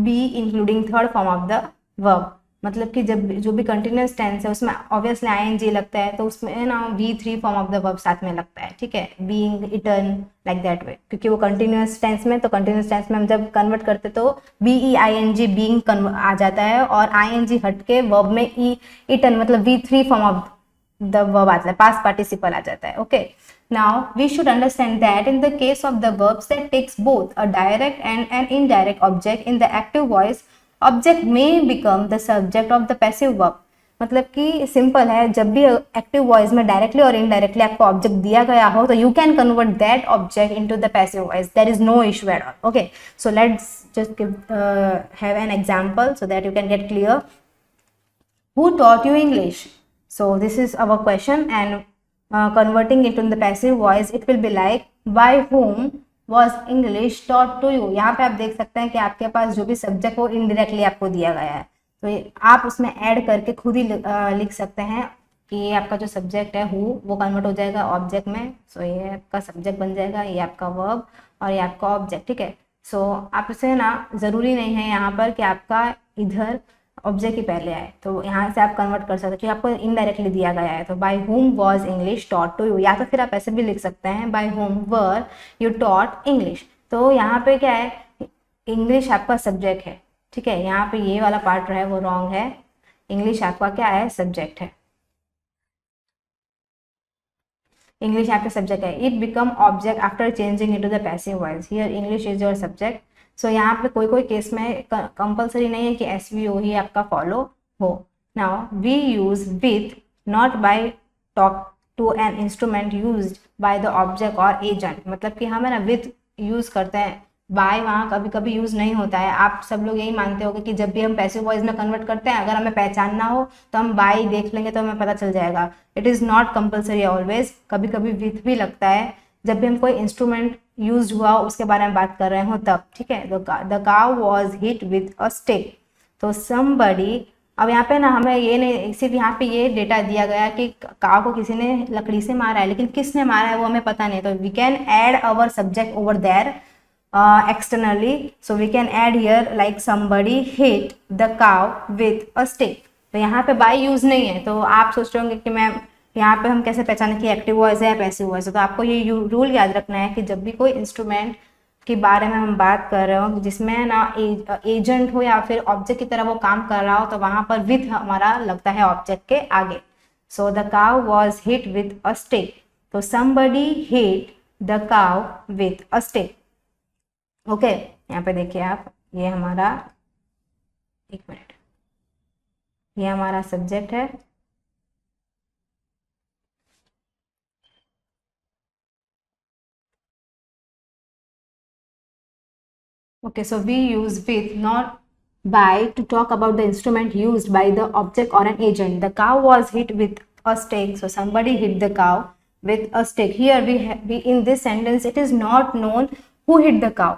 be including third form of the verb. मतलब कि जब जो भी कंटिन्यूस टेंस है उसमें ऑब्वियसली आईएनजी लगता है तो उसमें ना V3 form of the verb साथ में लगता है, ठीक है, being, eaten, like that way, क्योंकि वो कंटिन्यूस टेंस में, तो कंटिन्यूस टेंस में हम जब कन्वर्ट करते तो BEING बीइंग आ जाता है और आईएनजी हट के वर्ब में इटन मतलब V3 form of the verb आता है, पास्ट पार्टिसिपल आ जाता है। Okay, now we should understand that in the case of the verbs that takes both a direct and an indirect object in the active voice, object may become the subject of the passive verb. मतलब कि simple है, जब भी active voice में directly और indirectly आपको object दिया गया हो तो you can convert that object into the passive voice, there is no issue at all. Okay, so let's just have an example so that you can get clear. Who taught you English? So this is our question and converting it into the passive voice, it will be like by whom was English taught to you। यहाँ पे आप देख सकते हैं कि आपके पास जो भी सब्जेक्ट वो इनडायरेक्टली आपको दिया गया है, तो आप उसमें ऐड करके खुद ही लिख सकते हैं कि ये आपका जो सब्जेक्ट है हु, वो कन्वर्ट हो जाएगा ऑब्जेक्ट में। सो ये आपका सब्जेक्ट बन जाएगा, ये आपका वर्ब और ये आपका ऑब्जेक्ट। ठीक है, सो आप इसे ना, ज़रूरी नहीं है यहाँ पर कि आपका इधर ऑब्जेक्ट ही पहले आए, तो यहाँ से आप कन्वर्ट कर सकते हैं, क्योंकि आपको इनडायरेक्टली दिया गया है। तो by whom was English taught to you, या तो फिर आप ऐसे भी लिख सकते हैं by whom were you taught English. तो यहाँ पे क्या है, इंग्लिश आपका सब्जेक्ट है। ठीक है, यहाँ पे ये वाला पार्ट है वो रॉन्ग है, इंग्लिश आपका क्या है, सब्जेक्ट है। इंग्लिश यहाँ पे सब्जेक्ट है। It become object after changing into the passive voice, here English is your subject. So यहाँ पे कोई कोई केस में कंपलसरी नहीं है कि SVO ही आपका फॉलो हो। Now we use with not by talk to an instrument used by the object और एजेंट, मतलब कि हम है ना विथ यूज करते हैं, बाय वहाँ कभी कभी यूज नहीं होता है। आप सब लोग यही मानते होंगे कि जब भी हम पैसिव वॉइस में कन्वर्ट करते हैं, अगर हमें पहचानना हो तो हम बाय देख लेंगे तो हमें पता चल जाएगा। It is not compulsory always, कभी कभी विथ भी लगता है जब भी हम कोई इंस्ट्रूमेंट यूज हुआ उसके बारे में बात कर रहे हो तब। ठीक है, the cow was hit with a stick, तो समबडी, अब यहाँ पे ना हमें ये नहीं, सिर्फ यहाँ पे ये डेटा दिया गया कि काउ को किसी ने लकड़ी से मारा है, लेकिन किसने मारा है वो हमें पता नहीं। तो we can add our subject over there externally, so we can add here like somebody hit the cow with a stick। तो यहाँ पे by यूज नहीं है, तो आप सोच रहे होंगे कि मैं यहाँ पे हम कैसे पहचाने कि एक्टिव वॉइस है या पैसिव वॉइस है। तो आपको ये रूल याद रखना है कि जब भी कोई इंस्ट्रूमेंट के बारे में हम बात कर रहे हो जिसमें ना एजेंट हो या फिर ऑब्जेक्ट की तरह वो काम कर रहा हो, तो वहाँ पर विथ हमारा लगता है ऑब्जेक्ट के आगे। So the cow was hit with a stick, तो somebody hit the cow with a stick। Okay, यहाँ पे देखिए आप, ये हमारा, एक मिनट, ये हमारा सब्जेक्ट है। Okay, so we use with not by to talk about the instrument used by the object or an agent। The cow was hit with a stick, so somebody hit the cow with a stick। Here we in this sentence it is not known who hit the cow,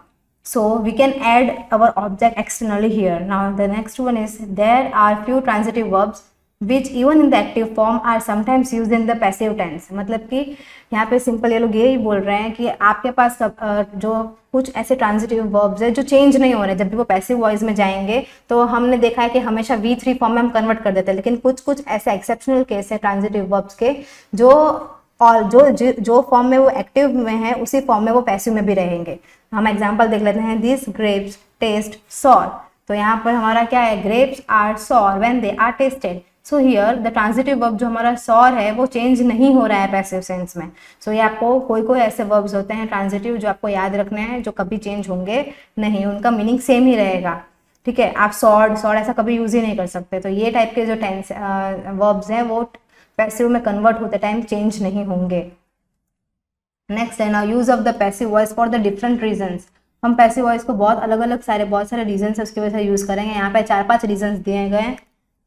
so we can add our object externally here। Now the next one is there are few transitive verbs which even in the active form are sometimes used in the passive tense। मतलब कि यहाँ पे simple ये लोग यही बोल रहे हैं कि आपके पास जो कुछ ऐसे ट्रांजिटिव वर्ब्स है जो चेंज नहीं हो रहे, जब भी वो पैसिव वॉइस में जाएंगे तो हमने देखा है कि हमेशा V3 फॉर्म में हम कन्वर्ट कर देते हैं, लेकिन कुछ कुछ ऐसे एक्सेप्शनल केस है ट्रांजिटिव वर्ब्स के जो और जो फॉर्म में वो एक्टिव में है उसी फॉर्म में वो पैसिव में भी रहेंगे। हम एग्जांपल देख लेते हैं, दिस ग्रेप्स टेस्ट सॉर। तो यहाँ पर हमारा क्या है, grapes are sour when they are tasted. So here the transitive verb जो हमारा सॉर है वो चेंज नहीं हो रहा है पैसिव सेंस में। सो ये आपको कोई कोई ऐसे वर्ब्स होते हैं ट्रांजिटिव जो आपको याद रखने हैं, जो कभी चेंज होंगे नहीं, उनका मीनिंग सेम ही रहेगा। ठीक है, आप सॉर्ड सॉर्ड ऐसा कभी यूज ही नहीं कर सकते। तो ये टाइप के जो टेंस वर्ब्स हैं वो पैसिव में कन्वर्ट होते टाइम चेंज नहीं होंगे। नेक्स्ट है ना, use of the passive voice for the different reasons. हम पैसिव वॉइस को बहुत अलग अलग बहुत सारे रीजन है उसकी वजह से यूज करेंगे। यहाँ पे 4-5 रीजन दिए गए हैं,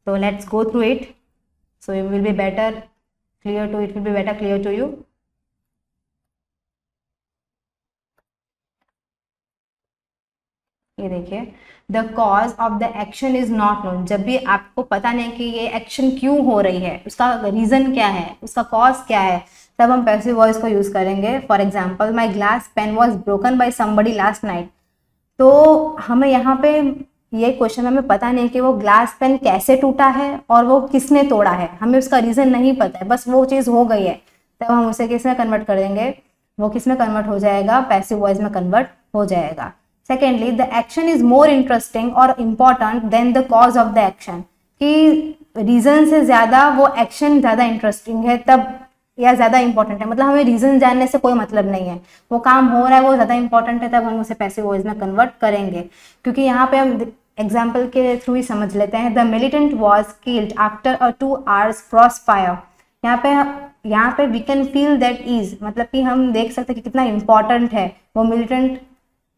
तो let's go through it, so it will be better clear to you. ये देखिए, the cause of the action is not known. जब भी आपको पता नहीं कि ये एक्शन क्यों हो रही है, उसका रीजन क्या है, उसका कॉज क्या है, तब हम पैसिव वॉइस को यूज करेंगे। For example, my glass pain was broken by somebody last night. तो हमें यहाँ पे ये क्वेश्चन हमें पता नहीं कि वो ग्लास पेन कैसे टूटा है और वो किसने तोड़ा है, हमें उसका रीजन नहीं पता है, बस वो चीज़ हो गई है, तब हम उसे किस में कन्वर्ट कर देंगे, वो किस में कन्वर्ट हो जाएगा, पैसिव वॉइस में कन्वर्ट हो जाएगा। Secondly, the action is more interesting और important than the cause of the action, कि रीजन से ज़्यादा वो एक्शन ज़्यादा इंटरेस्टिंग है तब, या ज़्यादा इंपॉर्टेंट है, मतलब हमें रीजन जानने से कोई मतलब नहीं है, वो काम हो रहा है वो ज़्यादा इंपॉर्टेंट है, तब हम उसे पैसिव वॉइस में कन्वर्ट करेंगे। क्योंकि यहाँ पे हम एग्जाम्पल के थ्रू ही समझ लेते हैं। The militant was killed after a 2 hours cross fire. यहाँ पे we can feel that is, मतलब कि हम देख सकते हैं कि कितना इंपॉर्टेंट है वो militant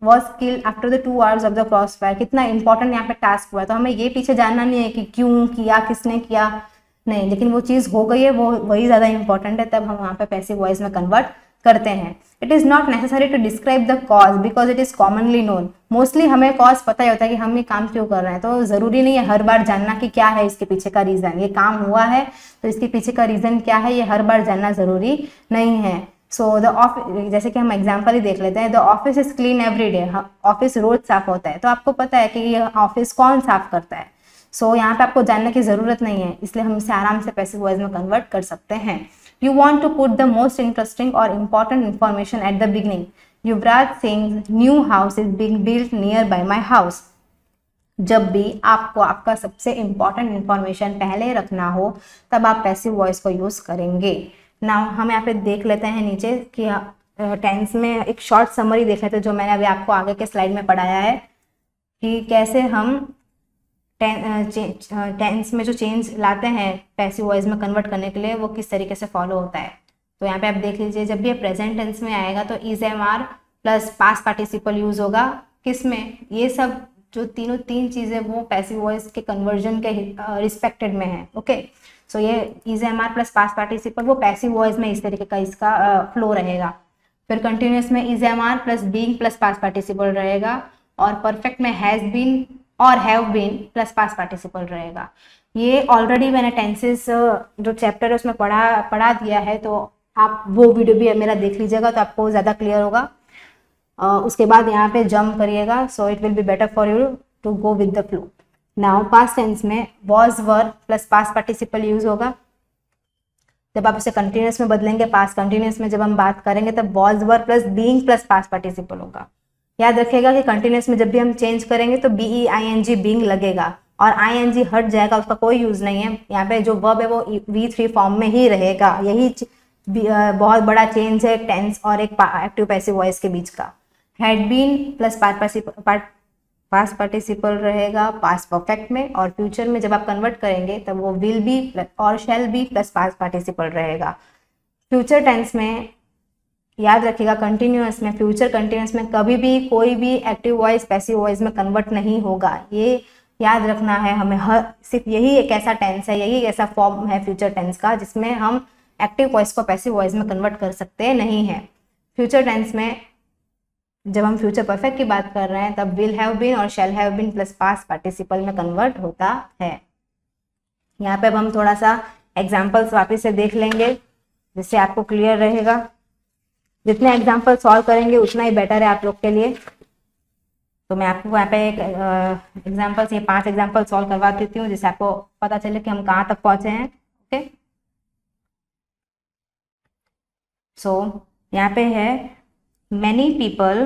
was killed after the 2 hours of the cross fire, कितना इंपॉर्टेंट यहाँ पे टास्क हुआ है। तो हमें ये पीछे जानना नहीं है कि क्यों किया, किसने किया, नहीं, लेकिन वो चीज़ हो गई है, वो वही ज़्यादा इंपॉर्टेंट है, तब हम वहाँ पे पैसिव वॉइस में कन्वर्ट करते हैं। It is not necessary to describe the cause because it is commonly known. Mostly हमें कॉज पता ही होता है कि हम ये काम क्यों कर रहे हैं, तो ज़रूरी नहीं है हर बार जानना कि क्या है इसके पीछे का रीज़न। ये काम हुआ है तो इसके पीछे का रीज़न क्या है, ये हर बार जानना ज़रूरी नहीं है। सो द ऑफिस, जैसे कि हम एग्जाम्पल ही देख लेते हैं, the office is clean every day. Office रोज साफ होता है, तो आपको पता है कि ये ऑफिस कौन साफ करता है। सो यहाँ पे आपको जानने की ज़रूरत नहीं है, इसलिए हम इसे आराम से पैसिव वॉइस में कन्वर्ट कर सकते हैं। You want to put the most interesting और important information at the beginning. Yuvraj Singh new house is being built near by my house. जब भी आपको आपका सबसे इम्पॉर्टेंट इन्फॉर्मेशन पहले रखना हो, तब आप पैसिव वॉइस को यूज़ करेंगे। नाउ हम यहाँ पे देख लेते हैं नीचे कि टेंस में एक शॉर्ट समरी देख लेते हैं, जो मैंने अभी आपको आगे के स्लाइड में पढ़ाया है कि कैसे हम टेंस में जो चेंज लाते हैं पैसिव वॉइस में कन्वर्ट करने के लिए, वो किस तरीके से फॉलो होता है। तो यहाँ पे आप देख लीजिए, जब भी ये प्रेजेंट टेंस में आएगा तो is am are plus past participle use होगा। किस में? ये सब जो तीन चीज़ें वो पैसिव वॉइस के कन्वर्जन के रिस्पेक्टेड में है। ओके, सो ये is am are plus past participle वो पैसिव वॉइस में इस तरीके का इसका फ्लो रहेगा। फिर कंटिन्यूस में is am are plus being plus past participle रहेगा, और परफेक्ट में हैज बीन और have been plus past participle रहेगा। ये ऑलरेडी मैंने टेंसेस जो चैप्टर है उसमें पढ़ा दिया है, तो आप वो वीडियो भी मेरा देख लीजिएगा तो आपको ज़्यादा क्लियर होगा। उसके बाद यहाँ पे जंप करिएगा, so it will be better for you to go with the flow. Now past tense में was were plus past participle use होगा। जब आप इसे कंटिन्यूस में बदलेंगे, पास्ट कंटिन्यूस में जब हम बात करेंगे, तब was were plus being plus past participle होगा। याद रखिएगा कि कंटिन्यूस में जब भी हम चेंज करेंगे तो B I N G being लगेगा, और आई एन जी हट जाएगा, उसका कोई यूज नहीं है। यहाँ पे जो वर्ब है वो V3 फॉर्म में ही रहेगा। यही बहुत बड़ा चेंज है टेंस और एक एक्टिव पैसिव वॉइस के बीच का। Had been plus past participle रहेगा पास्ट परफेक्ट में, और फ्यूचर में जब आप कन्वर्ट करेंगे तब वो विल बी और shall be plus past participle रहेगा। फ्यूचर टेंस में याद रखिएगा, कंटिन्यूअस में, फ्यूचर कंटिन्यूअस में कभी भी कोई भी एक्टिव वॉइस पैसिव वॉइस में कन्वर्ट नहीं होगा। ये याद रखना है हमें। सिर्फ यही एक ऐसा टेंस है, यही ऐसा फॉर्म है फ्यूचर टेंस का जिसमें हम एक्टिव वॉइस को पैसिव वॉइस में कन्वर्ट कर सकते नहीं है। फ्यूचर टेंस में जब हम फ्यूचर परफेक्ट की बात कर रहे हैं, तब विल हैव बीन और shall have been plus past participle में कन्वर्ट होता है। यहाँ पे अब हम थोड़ा सा एग्जाम्पल्स वापस से देख लेंगे, जिससे आपको क्लियर रहेगा। जितने एग्जाम्पल सॉल्व करेंगे उतना ही बेटर है आप लोग के लिए। तो मैं आपको यहाँ पे एक एग्जाम्पल्स, ये 5 एग्जाम्पल सॉल्व करवा देती हूँ, जिससे आपको पता चले कि हम कहाँ तक पहुँचे हैं। ओके, सो यहाँ पे है many people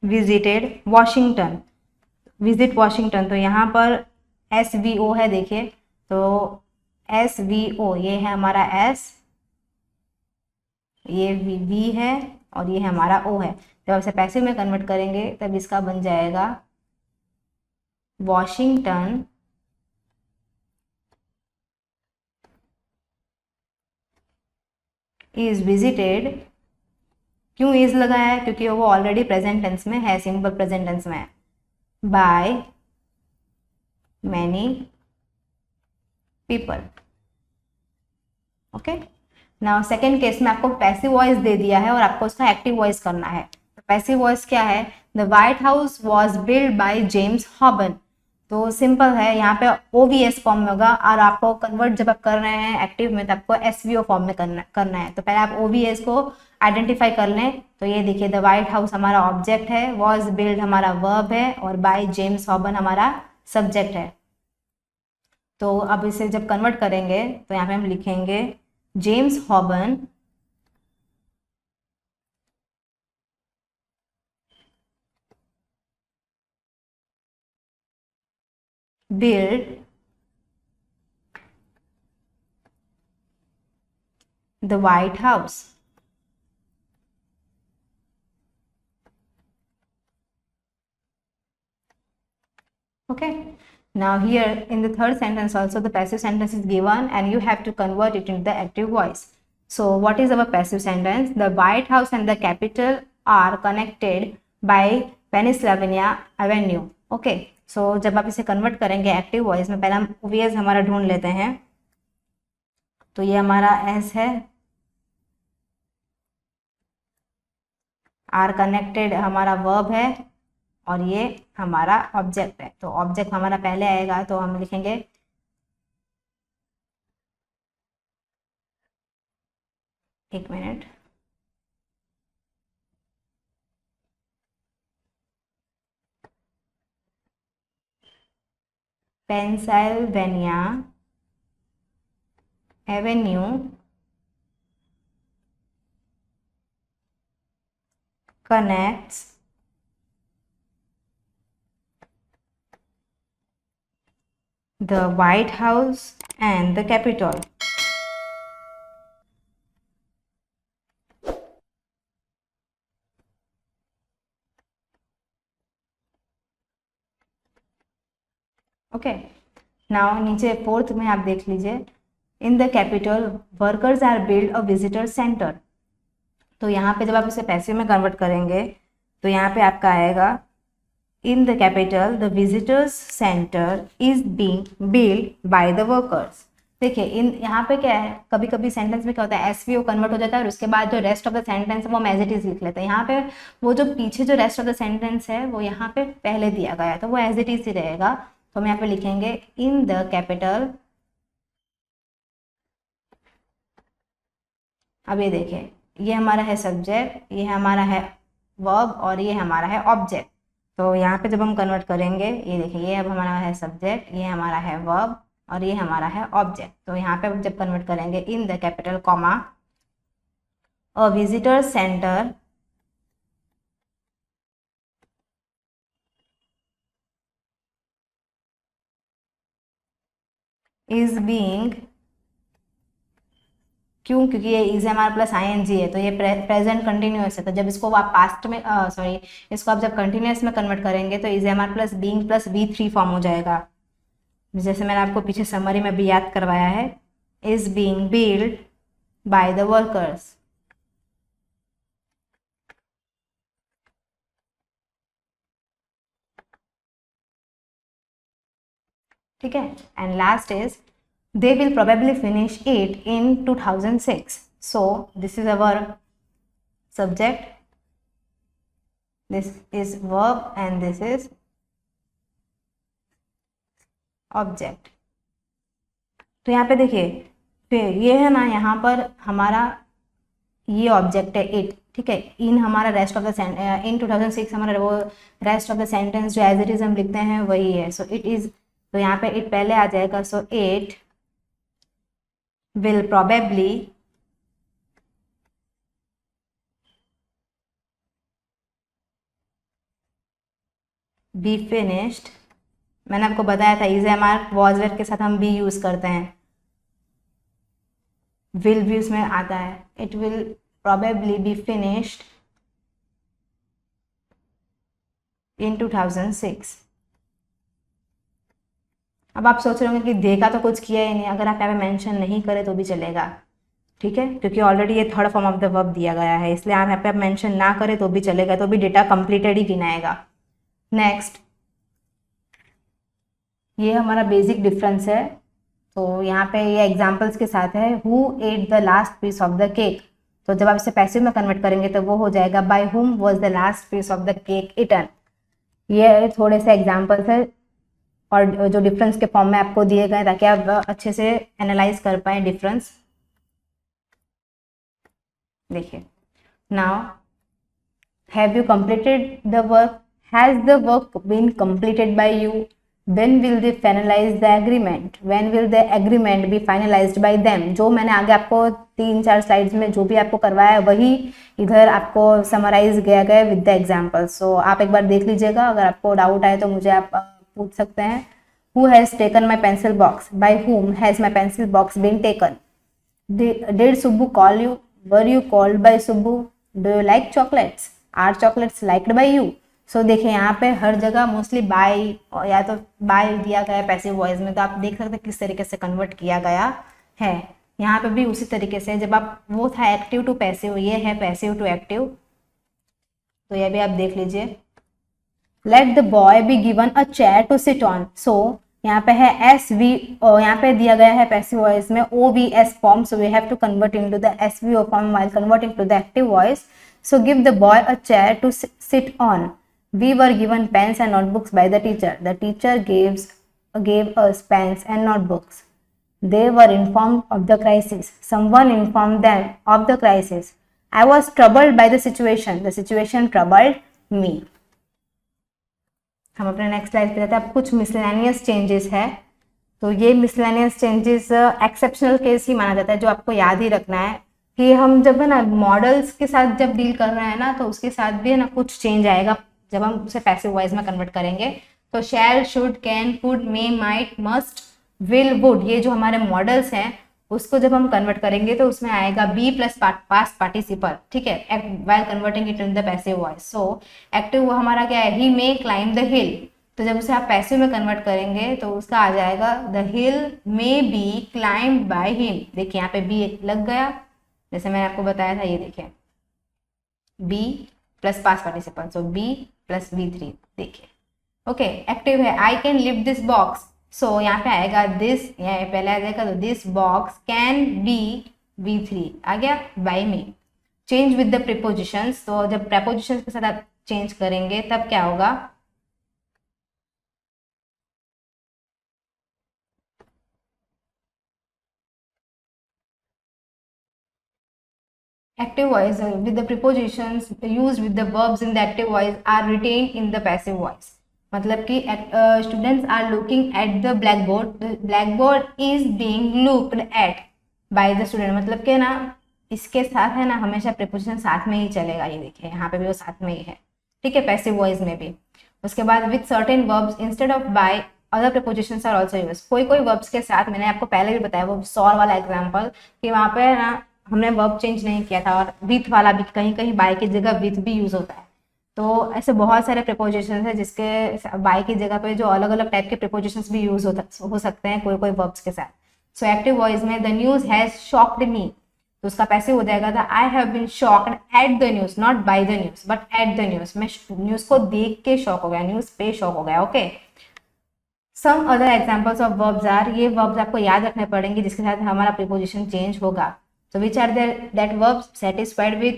visited Washington, visit Washington। तो यहाँ पर SVO है, देखिए, तो SVO ये है हमारा S, ये V है, और ये है हमारा O है। जब आप इसे पैसिव में कन्वर्ट करेंगे तब इसका बन जाएगा वॉशिंगटन इज विजिटेड। क्यों इज लगाया है? क्योंकि वो ऑलरेडी प्रेजेंट टेंस में है, सिंपल प्रेजेंट टेंस में है। By many people. Okay, now second case में आपको पैसिव वॉइस दे दिया है और आपको उसका एक्टिव वॉइस करना है। तो पैसिव वॉइस क्या है? The White House was build by James Hoban. तो सिंपल है, यहाँ पे OVS फॉर्म में होगा, और आपको कन्वर्ट जब आप कर रहे हैं एक्टिव में, तो आपको SVO फॉर्म में करना है। तो पहले आप OVS को आइडेंटिफाई कर लें। तो ये देखिए, द व्हाइट हाउस हमारा ऑब्जेक्ट है, वॉज बिल्ड हमारा वर्ब है, और बाय जेम्स हॉबन हमारा सब्जेक्ट है। तो अब इसे जब कन्वर्ट करेंगे तो यहाँ पे हम लिखेंगे James हॉबन build the White House। Okay, now here in the third sentence also the passive sentence is given and you have to convert it into the active voice. So what is our passive sentence? The White House and the Capitol are connected by Pennsylvania Avenue. Okay, सो जब आप इसे convert करेंगे active voice में, पहले हम VS हमारा ढूंढ लेते हैं। तो ये हमारा एस है, आर कनेक्टेड हमारा वर्ब है, और ये हमारा ऑब्जेक्ट है। तो ऑब्जेक्ट हमारा पहले आएगा, तो हम लिखेंगे एक minute, Pennsylvania Avenue connects the White House and the Capitol. Okay, now नीचे फोर्थ में आप देख लीजिए, in the Capitol workers are build a visitor centre. तो यहाँ पे जब आप इसे पैसिव में कन्वर्ट करेंगे तो यहाँ पे आपका आएगा, इन the capital the visitors centre is being build by the workers. देखिए इन यहाँ पे क्या है, कभी कभी सेंटेंस में क्या होता है, एसवीओ कन्वर्ट हो जाता है और उसके बाद जो रेस्ट ऑफ द सेंटेंस है वो हम एज इट इज लिख लेते हैं। यहाँ पे वो जो पीछे जो रेस्ट ऑफ द सेंटेंस है वो यहाँ पे पहले दिया गया है, तो वो एज इट इज ही रहेगा। तो हम यहाँ पे लिखेंगे इन द कैपिटल। अब ये देखिए, ये हमारा है सब्जेक्ट, ये हमारा है वर्ब और ये हमारा है ऑब्जेक्ट। तो यहाँ पे जब हम कन्वर्ट करेंगे, ये देखिए ये अब हमारा है सब्जेक्ट, ये हमारा है वर्ब और ये हमारा है ऑब्जेक्ट। तो यहाँ पे जब कन्वर्ट करेंगे, in the Capitol comma a visitor centre is being, क्यों, क्योंकि ये is am are plus I N G है, तो ये प्रेजेंट कंटिन्यूअस है। तो जब इसको आप पास्ट में सॉरी इसको आप जब कंटिन्यूअस में कन्वर्ट करेंगे तो is am are plus being plus B three form हो जाएगा। जैसे मैंने आपको पीछे समरी में भी याद करवाया है, is being build by the workers. ठीक है, and last is they will probably finish it in 2006. So this is our subject, this is verb and this is object. तो यहाँ पे देखिए, फिर ये है ना, यहाँ पर हमारा ये ऑब्जेक्ट है इट, ठीक है। इन हमारा रेस्ट ऑफ द इन 2006 हमारा वो रेस्ट ऑफ द सेंटेंस जो एज इट इज हम लिखते हैं वही है। सो इट इज, तो यहाँ पे इट पहले आ जाएगा। So it will probably be finished। मैंने आपको बताया था is am are was were के साथ हम बी यूज करते हैं, विल भी उसमें आता है। It will probably be finished in 2006। अब आप सोच रहे होंगे कि देखा तो कुछ किया ही नहीं, अगर आप यहाँ पे मेंशन नहीं करें तो भी चलेगा, ठीक है, क्योंकि ऑलरेडी ये third form of the verb दिया गया है, इसलिए आप यहाँ पे मेंशन ना करें तो भी चलेगा, तो भी डेटा कंप्लीटेड ही गिनाएगा। नेक्स्ट, ये हमारा बेसिक डिफरेंस है। तो यहाँ पे ये एग्जाम्पल्स के साथ है, who ate the last piece of the cake. तो जब आप इसे पैसिव में कन्वर्ट करेंगे तो वो हो जाएगा, by whom was the last piece of the cake eaten. ये थोड़े से एग्जाम्पल्स है और जो डिफरेंस के फॉर्म में आपको दिए गए, ताकि आप अच्छे से एनालाइज कर पाए डिफरेंस। देखिए, now have you completed the work, has the work been completed by you, when will they finalise the agreement, when will the agreement be finalised by them. जो मैंने आगे आपको 3-4 स्लाइड्स में जो भी आपको करवाया है वही इधर आपको समराइज किया गया विद द एग्जाम्पल। सो आप एक बार देख लीजिएगा, अगर आपको डाउट आए तो मुझे आप पूछ सकते हैं। Who has taken my pencil box? By whom has my pencil box been taken? Did Subbu call you? Were you called by Subbu? Do you like chocolates? Are chocolates liked by you? So देखिए यहाँ पे हर जगह mostly bye या तो bye दिया गया है passive voice में, तो आप देख सकते हैं किस तरीके से कन्वर्ट किया गया है। यहाँ पे भी उसी तरीके से, जब आप वो था एक्टिव टू पैसिव, ये है पैसिव टू एक्टिव। तो ये भी आप देख लीजिए, let the boy be given a chair to sit on. So यहाँ पे है एस वी, यहाँ पे दिया गया है पैसिव वॉइस में O V S form, so we have to convert into the S V O form while converting to the active voice. So give the boy a chair to sit on. We were given pens and notebooks by the teacher. The teacher gave us pens and notebooks. They were informed of the crisis. Someone informed them of the crisis. I was troubled by the situation. The situation troubled me. हम अपने next slide पे जाते हैं। अब कुछ miscellaneous changes है, तो ये मिसलेनियस चेंजेस एक्सेप्शनल केस ही माना जाता है, जो आपको याद ही रखना है कि हम जब है ना मॉडल्स के साथ जब डील कर रहे हैं ना, तो उसके साथ भी है ना कुछ चेंज आएगा जब हम उसे पैसिव वॉइस में कन्वर्ट करेंगे। तो shall, should, can, could, may, might, must, will, would, ये जो हमारे मॉडल्स हैं उसको जब हम कन्वर्ट करेंगे तो उसमें आएगा बी प्लस पास्ट पार्टिसिपल, ठीक है, while converting it in the passive voice. So active हमारा क्या है, ही मे क्लाइम द हिल। तो जब उसे आप पैसिव में कन्वर्ट करेंगे तो उसका आ जाएगा the hill may be climbed by him. देखिए यहाँ पे बी लग गया, जैसे मैंने आपको बताया था, ये देखिए be plus past participle, so be plus V3। देखिए ओके, एक्टिव है I can lift this box. So यहाँ पे आएगा दिस, यहाँ पहले आ जाएगा तो this box can be V3 आ गया by me. Change with the prepositions, तो जब प्रीपोजिशंस के साथ आप चेंज करेंगे तब क्या होगा, active voice with the prepositions used with the verbs in the active voice are retained in the passive voice। मतलब कि students are looking at the blackboard, the blackboard is being looked at by the student। मतलब कि ना इसके साथ है ना हमेशा preposition साथ में ही चलेगा, ये देखिए यहाँ पे भी वो साथ में ही है, ठीक है, पैसिव वॉइस में भी। उसके बाद with certain verbs instead of by other prepositions are also used। कोई कोई verbs के साथ, मैंने आपको पहले भी बताया वो सॉर वाला एग्जाम्पल, कि वहाँ पे ना हमने वर्ब चेंज नहीं किया था, और विथ वाला भी कहीं कहीं बाय की जगह विथ भी यूज होता है। तो ऐसे बहुत सारे प्रीपोजिशंस हैं जिसके बाय की जगह पे जो अलग अलग टाइप के प्रीपोजिशंस भी यूज हो सकते हैं कोई कोई वर्ब्स के साथ। सो एक्टिव वॉइस में the news has shocked me, तो उसका पैसिव हो जाएगा था I have been shocked at the news, not by the news but at the news. मैं न्यूज को देख के शॉक हो गया, न्यूज पे शॉक हो गया। Okay, some other examples of verbs are, ये वर्ब्स आपको याद रखने पड़ेंगे जिसके साथ हमारा प्रीपोजिशन चेंज होगा। So which are there that verbs, satisfied with,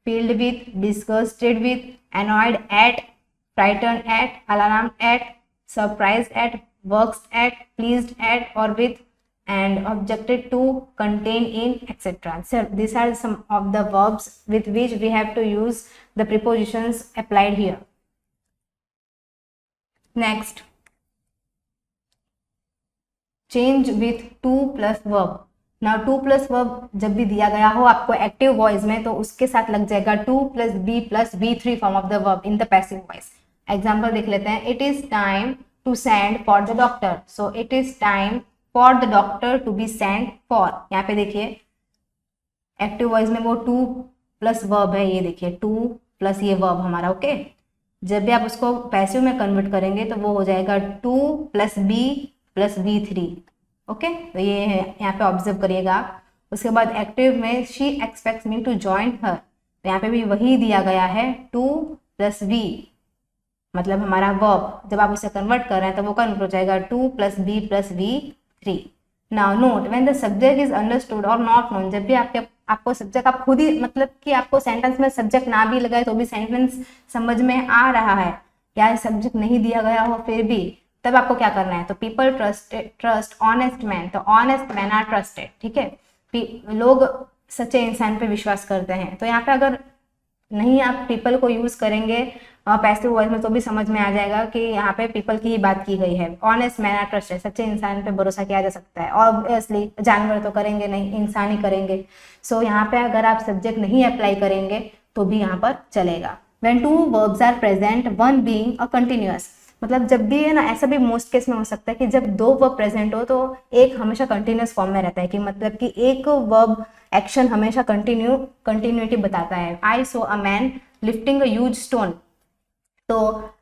filled with, disgusted with, annoyed at, frightened at, alarmed at, surprised at, works at, pleased at or with, and objected to, contain in, etc. So these are some of the verbs with which we have to use the prepositions applied here. Next, change with to plus verb। Now two plus verb जब भी दिया गया हो आपको active voice में, तो उसके साथ लग जाएगा to plus B plus V3 form of the verb in the passive voice. Example देख लेते हैं, it is time to send for the doctor. So it is time for the doctor to be send for. यहाँ पे देखिए active voice में वो two plus verb है, ये देखिए टू प्लस ये वर्ब हमारा। ओके, जब भी आप उसको पैसिव में कन्वर्ट करेंगे तो वो हो जाएगा to plus B plus V3। Okay, तो ये है, यहाँ पे ऑब्जर्व करिएगा। उसके बाद एक्टिव में she expects me to join her, तो यहाँ पे भी वही दिया गया है टू प्लस वी, मतलब हमारा वर्ब। जब आप उसे कन्वर्ट कर रहे हैं तो वो कन्वर्ट हो जाएगा to plus B plus V3। Now note when the subject is understood और नॉट नोन, जब भी आपको सब्जेक्ट आप खुद ही, मतलब कि आपको सेंटेंस में सब्जेक्ट ना भी लगाए तो भी सेंटेंस समझ में आ रहा है, या सब्जेक्ट नहीं दिया गया हो फिर भी, तब आपको क्या करना है, तो पीपल ट्रस्ट ऑनेस्ट मैन, तो ऑनेस्ट मैन आर ट्रस्टेड, ठीक है, लोग सच्चे इंसान पे विश्वास करते हैं। तो यहाँ पे अगर नहीं आप पीपल को यूज करेंगे पैसिव वॉइस में तो भी समझ में आ जाएगा कि यहाँ पे पीपल की ही बात की गई है। ऑनेस्ट मैन आर ट्रस्टेड, सच्चे इंसान पे भरोसा किया जा सकता है। ऑब्वियसली जानवर तो करेंगे नहीं, इंसान ही करेंगे। सो यहाँ पे अगर आप सब्जेक्ट नहीं अप्लाई करेंगे तो भी यहाँ पर चलेगा। When two verbs are present, one being a continuous, मतलब जब भी है ना, ऐसा भी मोस्ट केस में हो सकता है कि जब दो वर्ब प्रेजेंट हो तो एक हमेशा कंटिन्यूअस फॉर्म में रहता है, कि मतलब कि एक वर्ब एक्शन हमेशा कंटिन्यूटी बताता है। आई saw a man lifting a huge stone, तो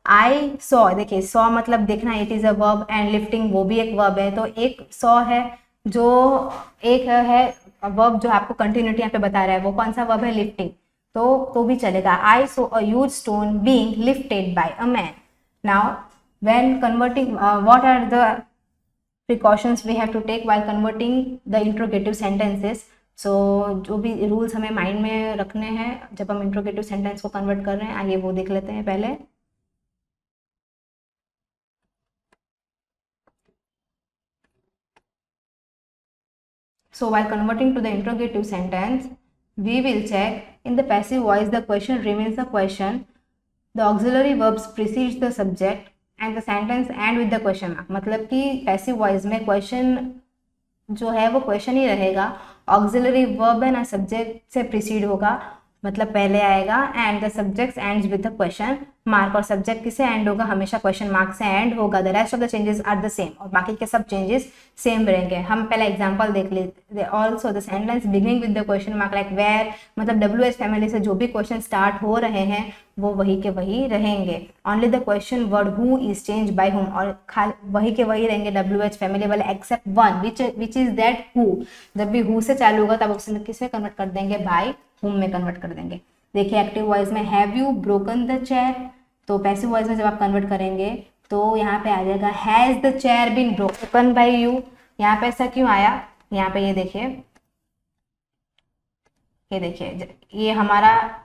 आई सॉ, देखिए सॉ मतलब देखना, it is a verb, and lifting वो भी एक वर्ब है। तो एक सॉ है जो एक है वर्ब जो आपको कंटिन्यूटी यहाँ पे बता रहा है, वो कौन सा वर्ब है, लिफ्टिंग, तो भी चलेगा। I saw a huge stone being lifted by a man. Now when converting what are the precautions we have to take while converting the interrogative sentences. So जो भी रूल्स हमें माइंड में रखने हैं जब हम इंट्रोगेटिव सेंटेंस को convert कर रहे हैं, आइए वो देख लेते हैं पहले। So while converting to the interrogative sentence, we will check in the passive voice the question remains the question, the auxiliary verbs precedes the subject and the sentence end with the question mark। मतलब कि passive voice में question जो है वो question ही रहेगा, auxiliary verb है ना subject से प्रीसीड होगा, मतलब पहले आएगा, and the subject ends with the question mark, और सब्जेक्ट किससे एंड होगा, हमेशा क्वेश्चन मार्क से एंड होगा। The rest of the changes are the same, और बाकी के सब चेंजेस सेम रहेंगे। हम पहले एग्जांपल देख लेते। Also the sentence beginning with the question mark like where, मतलब WH फैमिली से जो भी क्वेश्चन स्टार्ट हो रहे हैं वो वही के वही रहेंगे। Only the question word who is change by whom, और खाली वही के वही रहेंगे WH फैमिली वाले except one which is that who. जब भी हु से चालू होगा तब उसे किसमें कन्वर्ट कर देंगे, बाय हुम में कन्वर्ट कर देंगे। देखिए एक्टिव वॉइस में have you broken the chair, तो पैसिव वॉइस में जब आप कन्वर्ट करेंगे तो यहाँ पे आ जाएगा has the chair been broken by you. यहाँ पे ऐसा क्यों आया, यहाँ पे ये देखिए ये हमारा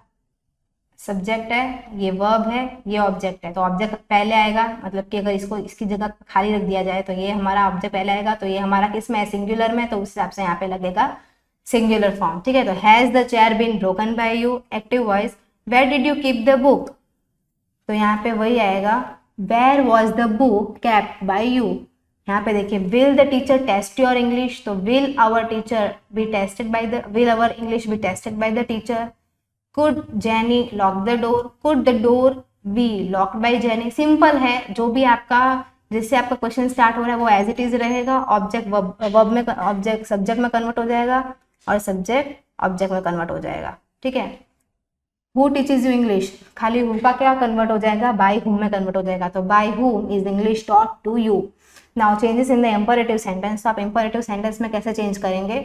सब्जेक्ट है, ये वर्ब है, ये ऑब्जेक्ट है, तो ऑब्जेक्ट पहले आएगा, मतलब कि अगर इसको इसकी जगह खाली रख दिया जाए तो ये हमारा ऑब्जेक्ट पहले आएगा, तो ये हमारा किस में है, सिंगुलर में, तो उस हिसाब से यहाँ पे लगेगा सिंगुलर फॉर्म। ठीक है, तो has the chair been broken by you. Active voice where did you keep the book, तो यहाँ पे वही आएगा where was the book kept by you. यहाँ पे देखिए will the teacher test your English, तो will our teacher be tested by the, will our English be tested by the teacher. Could Jenny lock the door, could the door be locked by Jenny. Simple है, जो भी आपका जिससे आपका question start हो रहा है वो एज इट इज रहेगा, ऑब्जेक्ट वर्ब में, ऑब्जेक्ट सब्जेक्ट में कन्वर्ट हो जाएगा और सब्जेक्ट ऑब्जेक्ट में कन्वर्ट हो जाएगा। ठीक है, हु टीचेज यू इंग्लिश, खाली हु का क्या कन्वर्ट हो जाएगा, बाय हुम में कन्वर्ट हो जाएगा, तो by whom is English taught to you. Now changes in the imperative sentence, तो आप इंपरेटिव सेंटेंस में कैसे चेंज करेंगे,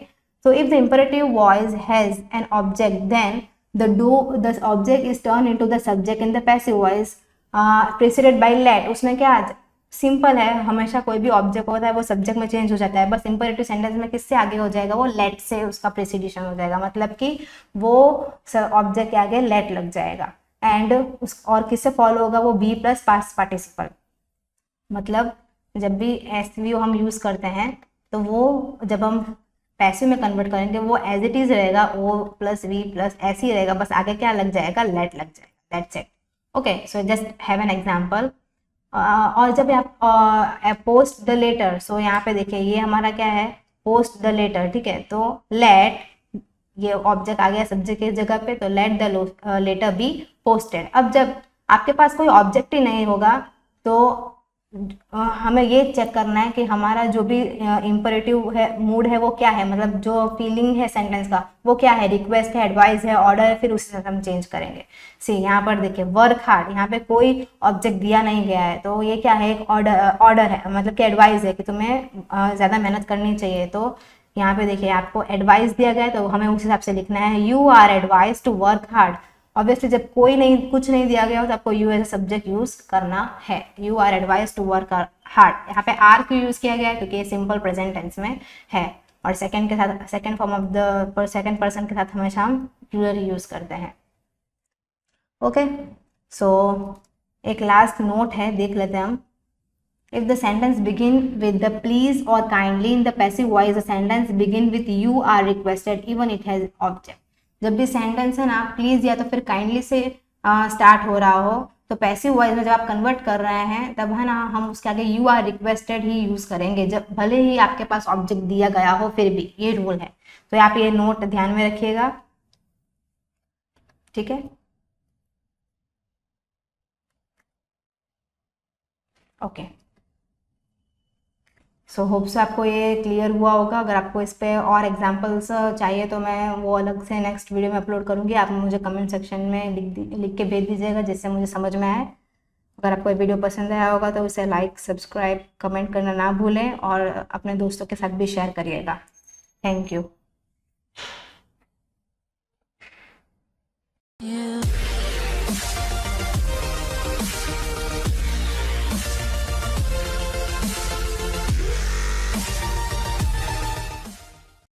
तो if the imperative voice has an object then the object is turned into the subject in the passive voice preceded by let। उसमें क्या simple है, हमेशा कोई भी ऑब्जेक्ट होता है वो सब्जेक्ट में चेंज हो जाता है, बस इंपरेटिव सेंटेंस में किससे आगे हो जाएगा, वो लेट से उसका प्रेसिडिशन हो जाएगा, मतलब कि वो ऑब्जेक्ट के आगे लेट लग जाएगा, एंड उस और किससे फॉलो होगा, वो बी प्लस पास्ट पार्टिसिपल। मतलब जब भी एसवीओ हम यूज करते हैं तो वो जब हम पैसिव में कन्वर्ट करेंगे वो एज इट इज रहेगा, ओ प्लस वी प्लस ऐसे ही रहेगा, बस आगे क्या लग जाएगा, लेट लग जाएगा, that's it. Okay, so just have an example. और जब आप पोस्ट द लेटर, सो यहाँ पे देखिए ये हमारा क्या है, पोस्ट द लेटर। ठीक है, तो लेट, ये ऑब्जेक्ट आ गया सब्जेक्ट की जगह पे, तो let the letter be posted. अब जब आपके पास कोई ऑब्जेक्ट ही नहीं होगा तो हमें ये चेक करना है कि हमारा जो भी इंपरेटिव है, मूड है, वो क्या है, मतलब जो फीलिंग है सेंटेंस का वो क्या है, रिक्वेस्ट है, एडवाइस है, ऑर्डर है, फिर उससे हम चेंज करेंगे। सी यहाँ पर देखिए वर्क हार्ड, यहाँ पे कोई ऑब्जेक्ट दिया नहीं गया है, तो ये क्या है, एक ऑर्डर है, मतलब कि एडवाइस है कि तुम्हें ज़्यादा मेहनत करनी चाहिए। तो यहाँ पे देखिए आपको एडवाइस दिया गया है तो हमें उस हिसाब से लिखना है, you are advise to work hard. Obviously जब कोई नहीं, कुछ नहीं दिया गया हो तो आपको you as a subject use करना है, you are advise to work hard. यहाँ पे आर क्यों यूज किया गया है, क्योंकि ये सिंपल प्रेजेंट टेंस में है, और सेकंड के साथ, second form of the second person के साथ हमेशा हम यूर यूज करते हैं। ओके, सो एक लास्ट नोट है, देख लेते हैं हम। If the sentence begin with the please or kindly in the passive voice, the sentence begin with you are requested even it has object। जब भी सेंटेंस है ना प्लीज या तो फिर काइंडली से स्टार्ट हो रहा हो तो पैसिव वॉइस में जब आप कन्वर्ट कर रहे हैं तब है ना हम उसके आगे यू आर रिक्वेस्टेड ही यूज करेंगे, जब भले ही आपके पास ऑब्जेक्ट दिया गया हो फिर भी, ये रूल है। तो आप ये नोट ध्यान में रखिएगा, ठीक है। ओके, सो होप से आपको ये क्लियर हुआ होगा। अगर आपको इस पे और एग्जांपल्स चाहिए तो मैं वो अलग से नेक्स्ट वीडियो में अपलोड करूँगी, आप मुझे कमेंट सेक्शन में लिख के भेज दीजिएगा जिससे मुझे समझ में आए। अगर आपको ये वीडियो पसंद आया होगा तो उसे लाइक, सब्सक्राइब, कमेंट करना ना भूलें और अपने दोस्तों के साथ भी शेयर करिएगा। Thank you.